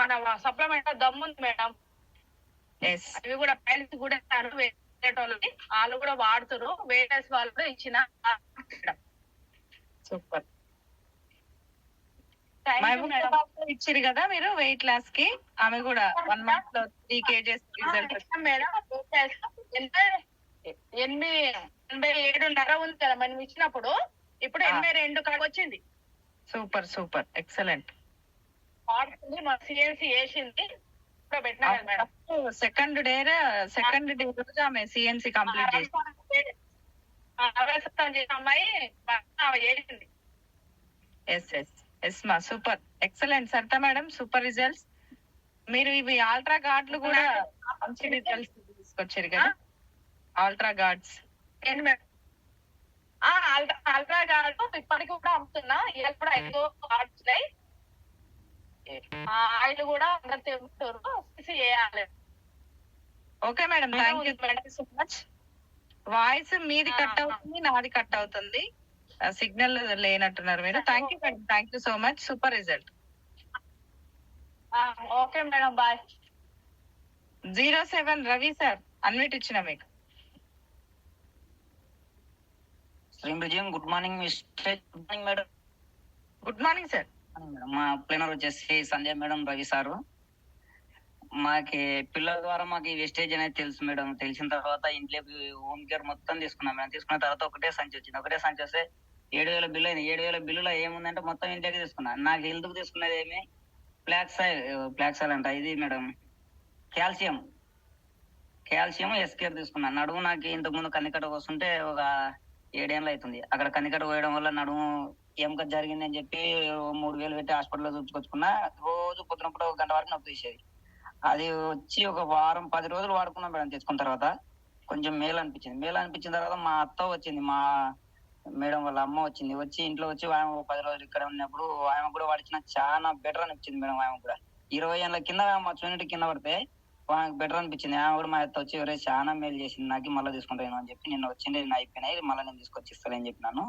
[SPEAKER 1] మన సప్లిమెంట్ దమ్ము ఉంది మేడం, అవి కూడా పైల్స్ కూడా వాళ్ళు కూడా వాడుతారు. వేటర్స్ వాళ్ళు కూడా ఇచ్చిన
[SPEAKER 12] సూపర్.
[SPEAKER 1] ఇచ్చారు కదా మీరు వెయిట్ లాస్ కి. ఆమె కూడా 1 month లో 3 kgs రిజల్ట్ మేడం. 87.5 ఉంది కదా మనం ఇచ్చినప్పుడు, ఇప్పుడు 82 కాడికి వచ్చింది.
[SPEAKER 12] Super super, excellent.
[SPEAKER 1] మా సిఎన్సి వేసింది పెట్టినా మేడం.
[SPEAKER 12] సెకండ్ డే రోజు ఆమె సిఎన్సి కంప్లీట్ చేసి
[SPEAKER 1] అమ్మాయి చేసింది.
[SPEAKER 12] ఎస్ మా super, excellent Saritha madam, super results. మీరు ఇవి ఆల్ట్రా గార్డ్లు కూడా మంచి రిజల్ట్స్ తీసుకొచ్చారు కదా. ఆల్ట్రా గార్డ్స్
[SPEAKER 1] అల్ట్రా గార్డ్ ఇప్పటికి కూడా అమ్ముతున్నా. ఇవాళ కూడా 5 గార్డ్స్ ఉన్నాయి. ఆయిల్ కూడా అందరు తింటారు, చేయాలి.
[SPEAKER 12] Okay madam, thank you so much. Voice మీది కట్ అవుతుంది, నాది కట్ అవుతుంది, సిగ్నల్ లేనట్టున్నారు మీరు. Thank you madam, thank you so much, super result.
[SPEAKER 1] Okay madam, bye.
[SPEAKER 12] 07 Ravi sir unmute ఇచ్చిన మీకు.
[SPEAKER 13] Good morning mister. Good morning madam.
[SPEAKER 12] Good morning sir.
[SPEAKER 13] మా ప్లేనర్ వచ్చేసి సంజయ్ మేడం, రవి సారు. మాకి పిల్లల ద్వారా మాకు ఈ వెస్టేజ్ అనేది తెలుసు మేడం. తెలిసిన తర్వాత ఇంట్లోకి హోమ్ కేర్ మొత్తం తీసుకున్నాం మేడం. తీసుకున్న తర్వాత ఒకటే సంచి వచ్చింది. ఒకటే సంచి వస్తే 7,000 బిల్లు అయింది. 7,000 బిల్లులో ఏముందంటే మొత్తం ఇంట్లోకి తీసుకున్నాను. నాకు హెల్త్ కు తీసుకునేది ఏమి ఫ్లాక్సైల్ అంట, ఇది మేడం కాల్షియం ఎస్కేర్ తీసుకున్నాను. నడుము నాకు ఇంతకు ముందు కన్నికట్ట వస్తుంటే ఒక 7 ఏళ్ళు అవుతుంది. అక్కడ కన్నికట్ట పోయడం వల్ల నడుము ఎముక జరిగింది అని చెప్పి 3,000 పెట్టి హాస్పిటల్లో చూపించుకొచ్చుకున్నా. రోజు పొద్దునప్పుడు 1 గంట వరకు నొప్పి తీసేది. అది వచ్చి ఒక వారం 10 రోజులు వాడుకున్నాం మేడం. తెచ్చుకున్న తర్వాత కొంచెం మేలు అనిపించిన తర్వాత మా అత్త వచ్చింది, మా మేడం వాళ్ళ అమ్మ వచ్చింది. వచ్చి ఇంట్లో వచ్చి ఆమె 10 రోజులు ఇక్కడ ఉన్నప్పుడు ఆమె కూడా వాడిచిన చాలా బెటర్ అనిపించింది మేడం. ఆమె కూడా 20 ఏళ్ళ కింద మా చూనిటి కింద పడితే ఆమెకు బెటర్ అనిపించింది. ఆమె కూడా మా అత్త వచ్చి ఎవరైతే చాలా మేలు చేసింది, నాకు మళ్ళీ తీసుకుంటాను అని చెప్పి నిన్న వచ్చింది. నేను అయిపోయినాయి, మళ్ళీ నేను తీసుకొచ్చి ఇస్తానని చెప్పినాను.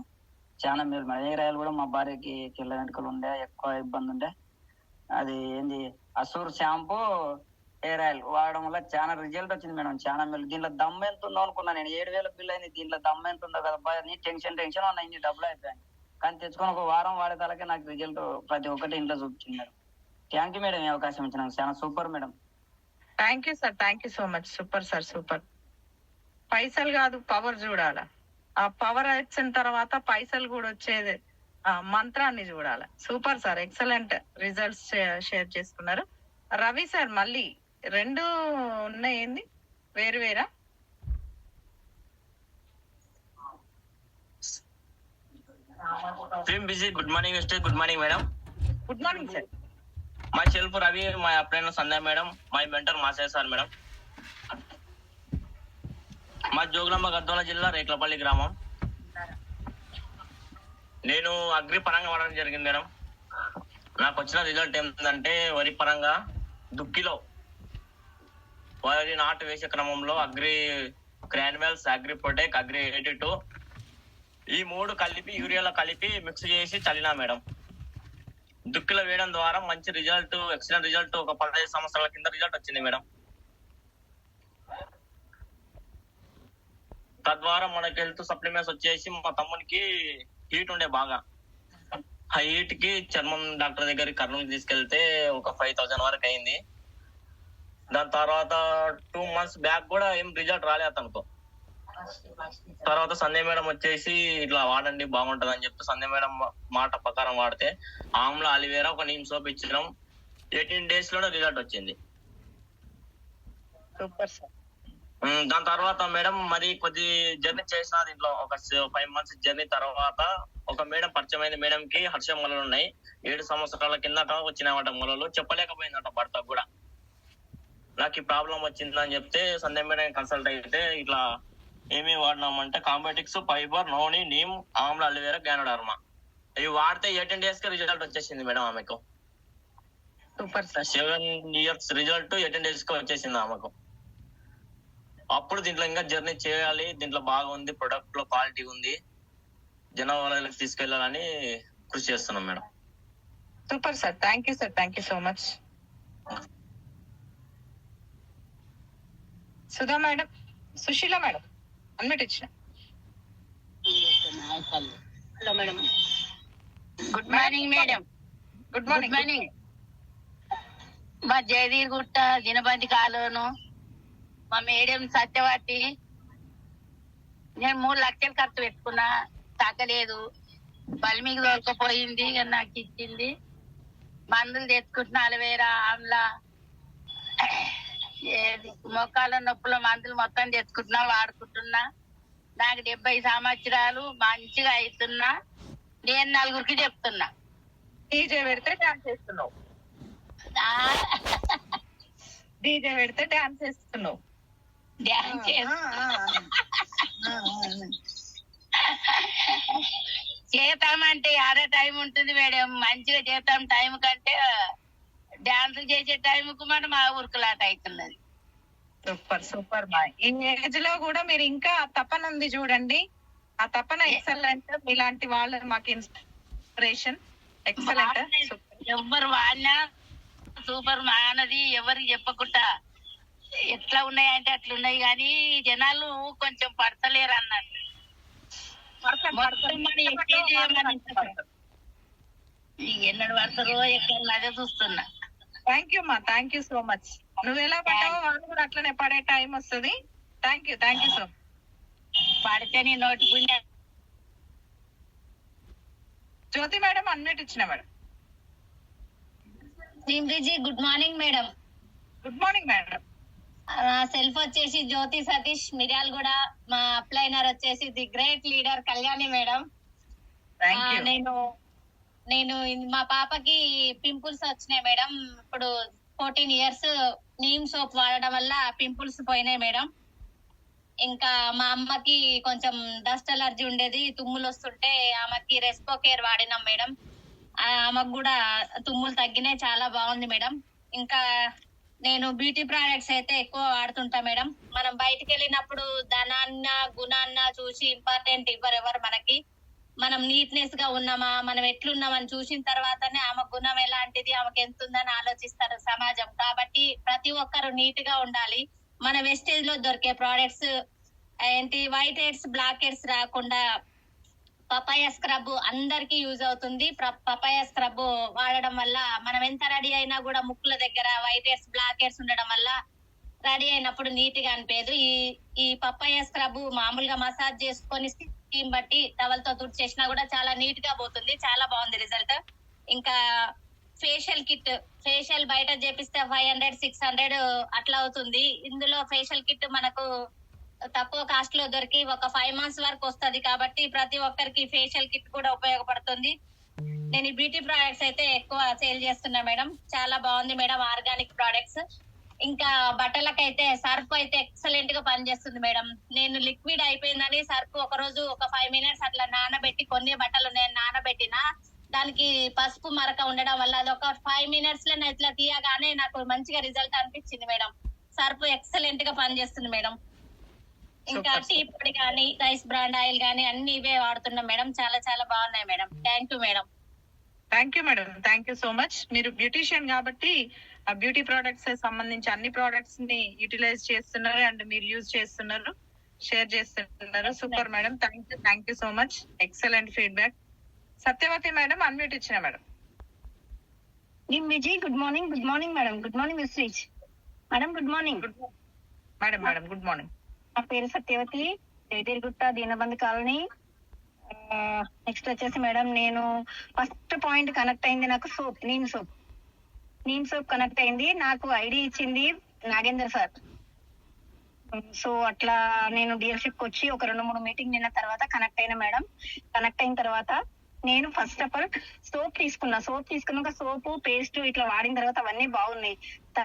[SPEAKER 13] చాలా మేలు మేడం. హెయిర్ ఆయిల్ కూడా మా భార్యకి తెల్ల వెంట్రుకలు ఉండే, ఎక్కువ ఇబ్బంది ఉండే. అది ఏంది అసూర్ షాంపూ హెయిర్ ఆయిల్ వాడడం వల్ల చాలా రిజల్ట్ వచ్చింది మేడం. చాలా మేలు. దీంట్లో దమ్ ఎంత ఉందో అనుకున్నా నేను. 7,000 బిల్ అయింది. దీంట్లో దమ్ ఎంత ఉందో కదా అని టెన్షన్ ఉన్నాయి. ఇన్ని డబ్బులు అయిపోయాయి. కానీ తెచ్చుకొని ఒక వారం వాడేదాకే నాకు రిజల్ట్ ప్రతి ఒక్కటి ఇంట్లో చూపించింది మేడం. థ్యాంక్ యూ మేడం, ఈ అవకాశం ఇచ్చినాక. చాలా super madam.
[SPEAKER 12] Thank you sir, thank you so much. Super sir, super. పైసలు కాదు, పవర్ చూడాలి. ఆ పవర్ వచ్చిన తర్వాత పైసలు కూడా వచ్చేది, మంత్రాన్ని చూడాలి. Super sir, excellent results share చేసుకున్నారు. రవి సార్ మళ్ళీ 2 ఉన్నాయి, ఏంది వేరు వేరా?
[SPEAKER 10] Good morning mister. Good morning madam.
[SPEAKER 12] Good morning sir.
[SPEAKER 10] Myself Ravi, my upliner Sandhya madam, my mentor మాసే సార్ మేడం. మా జోగులాంబ గద్వాల జిల్లా రేట్లపల్లి గ్రామం. నేను అగ్రి పరంగా వాడడం జరిగింది మేడం. నాకు వచ్చిన రిజల్ట్ ఏంటంటే వరి పరంగా దుక్కిలో వరి నాటు వేసే క్రమంలో అగ్రి గ్రాన్యువల్స్, అగ్రి ప్రొటెక్, అగ్రి 82 ఈ 3 కలిపి యూరియాలో కలిపి మిక్స్ చేసి చల్లినా మేడం. దుక్కిలో వేయడం ద్వారా మంచి రిజల్ట్, ఎక్సలెంట్ రిజల్ట్. ఒక 15 సంవత్సరాల కింద రిజల్ట్ వచ్చింది మేడం. తద్వారా మనకి హెల్త్ సప్లిమెంట్స్ వచ్చేసి మా తమ్మునికి హీట్ ఉండే బాగా. ఆ హీట్ కి చర్మం డాక్టర్ దగ్గరికి కర్నూలు తీసుకెళ్తే ఒక 5,000 వరకు అయింది. దాని తర్వాత 2 months బ్యాక్ కూడా ఏం రిజల్ట్ రాలేదు అతనితో. తర్వాత సంధ్య మేడం వచ్చేసి ఇట్లా వాడండి బాగుంటది అని చెప్తే సంధ్య మేడం మాట ప్రకారం వాడితే ఆమ్లా అలివేరా ఒక నీమ్ సోప్ ఇచ్చినాం. 18 days లోనే రిజల్ట్ వచ్చింది.
[SPEAKER 12] Super sir.
[SPEAKER 10] దాని తర్వాత మేడం మరి కొద్ది జర్నీ చేసిన దీంట్లో ఒక 5 months జర్నీ తర్వాత ఒక మేడం పరిచయం అయింది. మేడం కి హర్ష మొలలు ఉన్నాయి. 7 సంవత్సరాల కిందట వచ్చినాయట మొలలు. చెప్పలేకపోయిందట భర్త కూడా. నాకు ఈ ప్రాబ్లం వచ్చిందని చెప్తే సంధ్య మేడం కన్సల్ట్ అయితే ఇట్లా ఏమేమి వాడినామంటే combiotics, fibre, noni, neem, amla, aloe vera, ganoderma ఇవి వాడితే 18 days కి రిజల్ట్ వచ్చేసింది మేడం ఆమెకు.
[SPEAKER 12] Super sir.
[SPEAKER 10] 7 years result 18 days కి వచ్చేసింది ఆమెకు. అప్పుడు దీంట్లో ఇంకా జర్నీ చేయాలి, దీంట్లో బాగుంది, ప్రొడక్ట్ లో క్వాలిటీ ఉంది, జనాలకు తీసుకెళ్లాలని కృషి చేస్తున్నాం madam.
[SPEAKER 12] Super sir. Thank you sir. Thank you so much. Sudha madam, Sushila madam unmute ఇచ్చిన.
[SPEAKER 14] Hello madam. Good morning madam.
[SPEAKER 12] Good morning.
[SPEAKER 14] Good morning. మా జయదీర్గుట్ట దినబంది కాలువను మా మేడం సత్యవతి. నేను 3 లక్షలు ఖర్చు పెట్టుకున్నా, తగ్గలేదు. బలిమికి దొరకపోయింది, నాకు ఇచ్చింది. మందులు తెచ్చుకుంటున్నా, అలవేరా, ఆమ్లా, మోకాళ్ళ నొప్పుల మందులు మొత్తం తెచ్చుకుంటున్నా, వాడుకుంటున్నా. నాకు 70 సంవత్సరాలు, మంచిగా అవుతున్నా. నేను 4 చెప్తున్నా.
[SPEAKER 12] డీజే పెడితే డాన్స్ చేస్తున్నావు. డీజే పెడితే డాన్స్ చేస్తున్నావు.
[SPEAKER 14] డాన్స్ చేస్తామంటే ఆడే టైం ఉంటుంది మేడం. మంచిగా చేస్తాం. టైం కంటే డాన్స్ చేసే టైంకు మనం మా ఊరుకులాట అవుతున్నది.
[SPEAKER 12] Super super boy. ఈ ఏజ్ లో కూడా మీరు ఇంకా తపన ఉంది చూడండి. ఆ తపన ఎక్సలెంట్. ఇలాంటి వాళ్ళు మాకు ఇన్స్పిరేషన్. ఎక్సలెంట్.
[SPEAKER 14] ఎవరు వాడినా సూపర్ మానది. ఎవరికి చెప్పకుండా ఎట్లా ఉన్నాయంటే అట్లా ఉన్నాయి, కానీ జనాలు కొంచెం పడతలేరు అన్నట్టు. ఎన్నడు పడతారో ఎక్కడ అదే చూస్తున్నా.
[SPEAKER 12] థ్యాంక్ యూ మా. Thank you so much. నువ్వు ఎలా పడ్డావో వాళ్ళు కూడా అట్లనే పడే టైం వస్తుంది. Thank you. Thank you so much.
[SPEAKER 14] పడితే నీ నోటి పుణ్యం.
[SPEAKER 12] జ్యోతి మేడం అన్మిట్ ఇచ్చిన madam.
[SPEAKER 15] Good morning madam.
[SPEAKER 12] Good morning madam.
[SPEAKER 15] Self వచ్చేసి జ్యోతి సతీష్, మిర్యాలగూడ. మా అప్లైనర్ వచ్చేసి the great leader Kalyani madam. నేను మా పాపకి పింపుల్స్ వచ్చినాయి మేడం. ఇప్పుడు 14 years నీమ్ సోప్ వాడడం వల్ల పింపుల్స్ పోయినాయి మేడం. ఇంకా మా అమ్మకి కొంచెం డస్ట్ అలర్జీ ఉండేది, తుమ్ములు వస్తుంటే ఆమెకి రెస్పో కేర్ వాడినాం మేడం. ఆమెకు కూడా తుమ్ములు తగ్గినాయి. చాలా బాగుంది మేడం. ఇంకా నేను బ్యూటీ ప్రొడక్ట్స్ అయితే ఎక్కువ వాడుతుంటా మేడం. మనం బయటికి వెళ్ళినప్పుడు ధనాన్న గుణాన్న చూసి ఇంపార్టెంట్ ఇవ్వరు ఎవరు మనకి. మనం నీట్నెస్ గా ఉన్నామా, మనం ఎట్లున్నామని చూసిన తర్వాతనే ఆమె గుణం ఎలాంటిది, ఆమెకు ఎంత ఉందని ఆలోచిస్తారు సమాజం. కాబట్టి ప్రతి ఒక్కరు నీట్ గా ఉండాలి. మన వెస్టేజ్ లో దొరికే ప్రోడక్ట్స్ ఏంటి, వైట్ హెడ్స్, బ్లాక్ హెడ్స్ రాకుండా పపాయ స్క్రబ్ అందరికి యూజ్ అవుతుంది. పపాయ స్క్రబ్ వాడడం వల్ల మనం ఎంత రెడీ అయినా కూడా ముక్కుల దగ్గర వైట్ హెడ్స్, బ్లాక్ హెడ్స్ ఉండడం వల్ల రెడీ అయినప్పుడు నీట్ గా అనిపేదు. ఈ పపాయ స్క్రబ్ మామూలుగా మసాజ్ చేసుకొని స్టీమ్ బట్టి టవల్ తో తుడి చేసినా కూడా చాలా నీట్ గా పోతుంది. చాలా బాగుంది రిజల్ట్. ఇంకా ఫేషియల్ బయట చేపిస్తే 500-600 అట్లా అవుతుంది. ఇందులో ఫేషియల్ కిట్ మనకు తక్కువ కాస్ట్ లో దొరికి ఒక 5 months వరకు వస్తుంది. కాబట్టి ప్రతి ఒక్కరికి ఫేషియల్ కిట్ కూడా ఉపయోగపడుతుంది. నేను ఈ బ్యూటీ ప్రొడక్ట్స్ అయితే ఎక్కువ సేల్ చేస్తున్నా మేడం. చాలా బాగుంది మేడం, ఆర్గానిక్ ప్రొడక్ట్స్. ఇంకా బట్టలకైతే సర్ఫ్ అయితే ఎక్సలెంట్ గా పనిచేస్తుంది మేడం. నేను లిక్విడ్ అయిపోయిందని సర్ఫ్ ఒక రోజు ఒక 5 minutes అట్లా నానబెట్టి, కొన్ని బట్టలు నేను నానబెట్టిన దానికి పసుపు మరక ఉండడం వల్ల అది ఒక 5 minutes లో ఇట్లా తీయగానే నాకు మంచిగా రిజల్ట్ అనిపించింది మేడం. సర్ఫ్ ఎక్సలెంట్ గా పనిచేస్తుంది మేడం. ఇంకా టీ పొడి కానీ, రైస్ బ్రాండ్ ఆయిల్ కానీ అన్ని ఇవే వాడుతున్నాం మేడం. చాలా చాలా బాగున్నాయి madam. Thank you madam.
[SPEAKER 12] Thank you madam. Thank you so much. మీరు బ్యూటీషియన్ కాబట్టి ఆ బ్యూటీ ప్రొడక్ట్స్ సంబంధించి అన్ని ప్రొడక్ట్స్ ని యూటిలైజ్ చేస్తున్నారు అండ్ మీరు యూజ్ చేస్తున్నారు, షేర్ చేస్తున్నారు. Super madam. Thank you so much. Excellent feedback. Satyavathi madam unmute ఇచ్చిన madam.
[SPEAKER 15] Vijay good morning. Good morning madam. Good morning miss reach madam. Good morning
[SPEAKER 12] madam. Good morning.
[SPEAKER 15] నా పేరు Satyavathi.
[SPEAKER 16] Jaitheergutta Deenabandhu colony. Next వచ్చేసి madam, నేను first point connect అయింది నాకు soap, neem soap connect అయింది. నాకు ID ఇచ్చింది నాగేందర్ సార్. సో అట్లా నేను డీలర్షిప్ వచ్చి ఒక 2-3 మీటింగ్ నిన్న తర్వాత కనెక్ట్ అయినా మేడం. కనెక్ట్ అయిన తర్వాత నేను ఫస్ట్ ఆఫ్ ఆల్ సోప్ తీసుకున్నాక సోపు పేస్ట్ ఇట్లా వాడిన తర్వాత అవన్నీ బాగున్నాయి.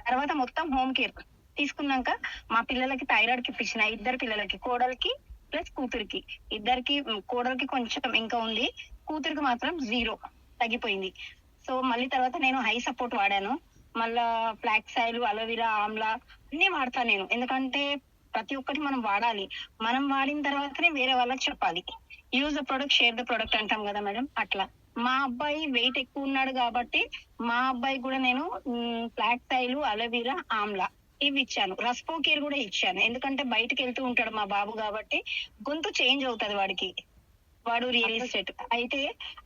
[SPEAKER 16] తర్వాత మొత్తం హోమ్ కేర్ తీసుకున్నాక మా పిల్లలకి థైరాయిడ్ కి ఇప్పించిన, 2 పిల్లలకి, కోడలికి ప్లస్ కూతురికి. ఇద్దరికి, కోడలికి కొంచెం ఇంకా ఉంది, కూతురికి మాత్రం 0 తగ్గిపోయింది. సో మళ్ళీ తర్వాత నేను హై సపోర్ట్ వాడాను. మళ్ళా ఫ్లాక్స్ ఆయిల్, అలోవెరా, ఆమ్లా అన్ని వాడతాను నేను. ఎందుకంటే ప్రతి ఒక్కటి మనం వాడాలి. మనం వాడిన తర్వాతనే వేరే వాళ్ళకి చెప్పాలి. Use the product, share the product అంటాం కదా మేడం. అట్లా మా అబ్బాయి వెయిట్ ఎక్కువ ఉన్నాడు కాబట్టి మా అబ్బాయి కూడా నేను ఫ్లాక్స్ ఆయిల్, అలోవెరా, ఆమ్లా ఇవి ఇచ్చాను. రస్పో కేర్ కూడా ఇచ్చాను. ఎందుకంటే బయటకు వెళ్తూ ఉంటాడు మా బాబు కాబట్టి గొంతు చేంజ్ అవుతుంది వాడు రియల్ ఎస్టేట్ అయితే,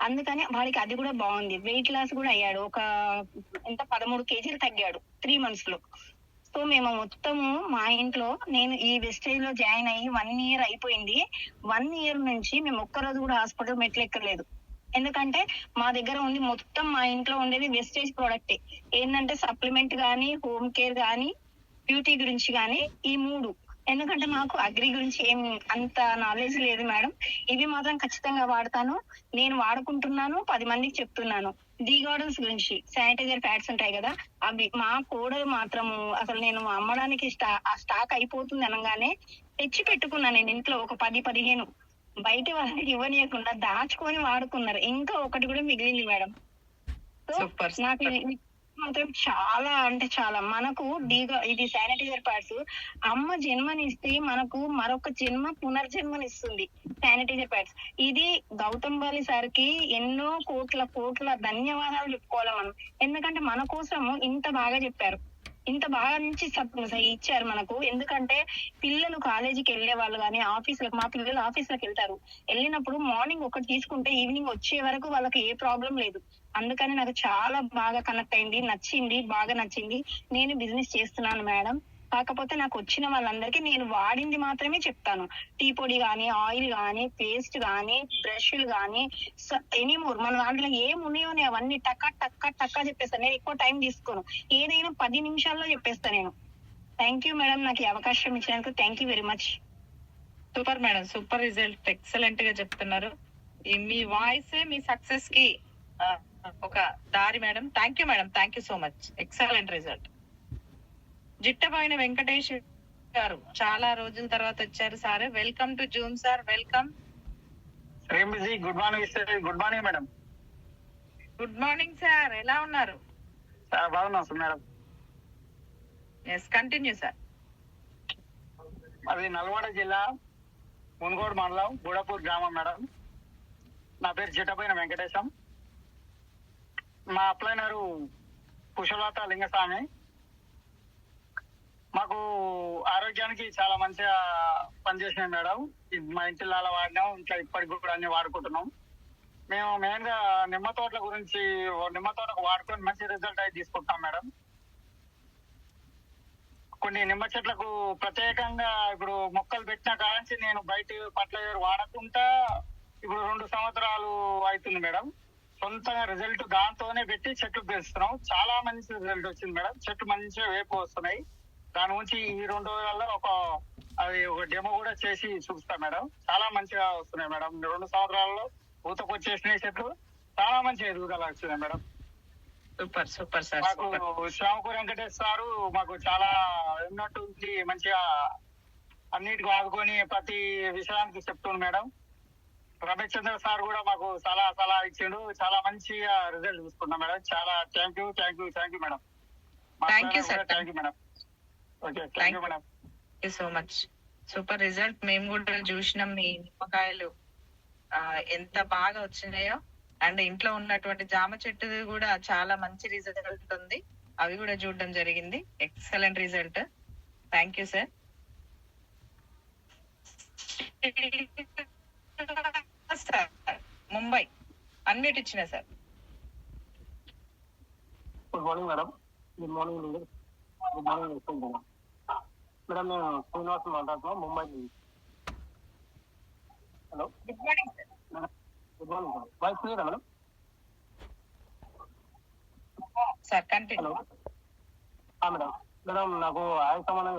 [SPEAKER 16] అందుకని వాడికి అది కూడా బాగుంది. వెయిట్ లాస్ కూడా అయ్యాడు. ఒక 13 kgs తగ్గాడు 3 months లో. సో మేము మొత్తము మా ఇంట్లో, నేను ఈ వెస్టేజ్ లో జాయిన్ అయ్యి 1 year అయిపోయింది. 1 year నుంచి మేము ఒక్కరోజు కూడా హాస్పిటల్ మెట్లు ఎక్కలేదు. ఎందుకంటే మా దగ్గర ఉంది మొత్తం, మా ఇంట్లో ఉండేది వెస్టేజ్ ప్రోడక్టే. ఏంటంటే సప్లిమెంట్ గానీ, హోమ్ కేర్ గానీ, బ్యూటీ గురించి గానీ, ఈ 3. ఎందుకంటే మాకు అగ్రి గురించి ఏం అంత నాలెడ్జ్ లేదు మేడం. ఇవి మాత్రం ఖచ్చితంగా వాడతాను, నేను వాడుకుంటున్నాను, 10 మందికి చెప్తున్నాను. డి గార్డెన్స్ గురించి శానిటైజర్ ప్యాడ్స్ ఉంటాయి కదా, అవి మా కోడలు మాత్రము అసలు నేను అమ్మడానికి స్టాక్ అయిపోతుంది అనగానే తెచ్చి పెట్టుకున్నాను నేను ఇంట్లో. ఒక 10-15 బయట వాళ్ళకి ఇవ్వనీయకుండా దాచుకొని వాడుకున్నారు. ఇంకా ఒకటి కూడా మిగిలింది మేడం. సో నాకు మాత్రం చాలా అంటే చాలా, మనకు ఇది శానిటైజర్ ప్యాడ్స్ అమ్మ జన్మనిస్తే మనకు మరొక పునర్జన్మనిస్తుంది శానిటైజర్ ప్యాడ్స్. ఇది గౌతమ్ బాలి సార్ కి ఎన్నో కోట్ల ధన్యవాదాలు చెప్పుకోవాలి మనం. ఎందుకంటే మన కోసము ఇంత బాగా చెప్పారు, ఇంత బాగా నుంచి ఇచ్చారు మనకు. ఎందుకంటే పిల్లలు కాలేజీకి వెళ్లే వాళ్ళు కానీ, ఆఫీసులకు, మా పిల్లలు ఆఫీసులకు వెళ్తారు, వెళ్ళినప్పుడు మార్నింగ్ ఒకటి తీసుకుంటే ఈవినింగ్ వచ్చే వరకు వాళ్ళకి ఏ ప్రాబ్లం లేదు. అందుకని నాకు చాలా బాగా కనెక్ట్ అయింది, నచ్చింది, బాగా నచ్చింది. నేను బిజినెస్ చేస్తున్నాను మేడం. కాకపోతే నాకు వచ్చిన వాళ్ళందరికీ నేను వాడింది మాత్రమే చెప్తాను. టీ పొడి కానీ, ఆయిల్ కానీ, పేస్ట్ కానీ, బ్రష్లు కానీ, ఎనీమోర్ మన దాంట్లో ఏం ఉన్నాయో అవన్నీ టక్కా చెప్పేస్తాను. నేను ఎక్కువ టైం తీసుకోను, ఏదైనా 10 నిమిషాల్లో చెప్పేస్తాను నేను. థ్యాంక్ యూ మేడం, నాకు ఈ అవకాశం ఇచ్చినందుకు thank you very much.
[SPEAKER 12] Super madam, super result, excellent గా చెప్తున్నారు. మీ వాయిస్ మీ సక్సెస్ కి ఒక దారి madam. Thank you madam, thank you so much, excellent result. Jittaboina Venkatesh garu చాలా రోజుల తర్వాత వచ్చారు sir. Welcome to Zoom sir, welcome.
[SPEAKER 9] Good morning madam.
[SPEAKER 12] Good morning sir, ఎలా ఉన్నారు?
[SPEAKER 9] బాగున్నాం sir madam.
[SPEAKER 12] Yes, continue sir.
[SPEAKER 9] అది నల్గొండ జిల్లా మున్గోడు మండలం గూడపూర్ గ్రామం మేడం. నా పేరు జిట్టబోయిన వెంకటేశం. మా అప్లైనరు కుశలత లింగస్వామి. మాకు ఆరోగ్యానికి చాలా మంచిగా పనిచేసినాయి మేడం. మా ఇంటి లాల వాడినాం, ఇంకా ఇప్పటికి కూడా అన్ని వాడుకుంటున్నాం. మేము మెయిన్ గా నిమ్మ తోటల గురించి, నిమ్మ తోటకు వాడుకొని మంచి రిజల్ట్ అయితే తీసుకుంటాం మేడం. కొన్ని నిమ్మ చెట్లకు ప్రత్యేకంగా ఇప్పుడు మొక్కలు పెట్టిన కాంచి నేను బయట ఫర్టిలైజర్ వాడకుండా ఇప్పుడు 2 సంవత్సరాలు అవుతుంది మేడం. సొంతంగా రిజల్ట్ దాంతోనే పెట్టి చెట్లు పెంచుతున్నాం. చాలా మంచి రిజల్ట్ వచ్చింది మేడం. చెట్లు మంచిగా వేపు వస్తున్నాయి. దాని నుంచి ఈ 2 రోజులలో ఒక డెమో కూడా చేసి చూపిస్తాం మేడం. చాలా మంచిగా వస్తున్నాయి మేడం. 2 సంవత్సరాల్లో ఊతకు వచ్చేసినాయి చెట్లు, చాలా మంచిగా ఎదుగుదల వచ్చినాయి మేడం.
[SPEAKER 12] Super super sir.
[SPEAKER 9] మాకు శ్యామకూర వెంకటేష్ సారు మాకు చాలా ఎన్నట్టు మంచిగా అన్నిటికీ ఆదుకొని ప్రతి విషయానికి చెప్తుంది మేడం. రమేష్ చంద్ర సార్ కూడా మాకు చాలా సలహా ఇచ్చిండు. చాలా మంచిగా రిజల్ట్ తీసుకున్నాం మేడం. చాలా thank you madam.
[SPEAKER 12] Thank you sir,
[SPEAKER 9] thank you madam. Okay, thank you madam.
[SPEAKER 12] Thank you so much. Super result. మేము కూడా చూసినాం మీ నిమ్మకాయలు ఎంత బాగా వచ్చినాయో. అండ్ ఇంట్లో ఉన్నటువంటి జామ చెట్టు కూడా చాలా మంచి రిజల్ట్ ఉంది, అవి కూడా చూడడం జరిగింది. Excellent result. Thank you sir. Mumbai unmute ఇచ్చిన sir.
[SPEAKER 17] Good morning madam. Good morning madam. నేను శ్రీనివాస్ మాట్లాడుతున్నాను, ముంబై నుంచి. Hello
[SPEAKER 1] good morning sir.
[SPEAKER 17] Good morning madam. Voice క్లియరా madam?
[SPEAKER 1] Sir continue.
[SPEAKER 17] Hello madam. Madam నాకు ఆయుష్ సంబంధం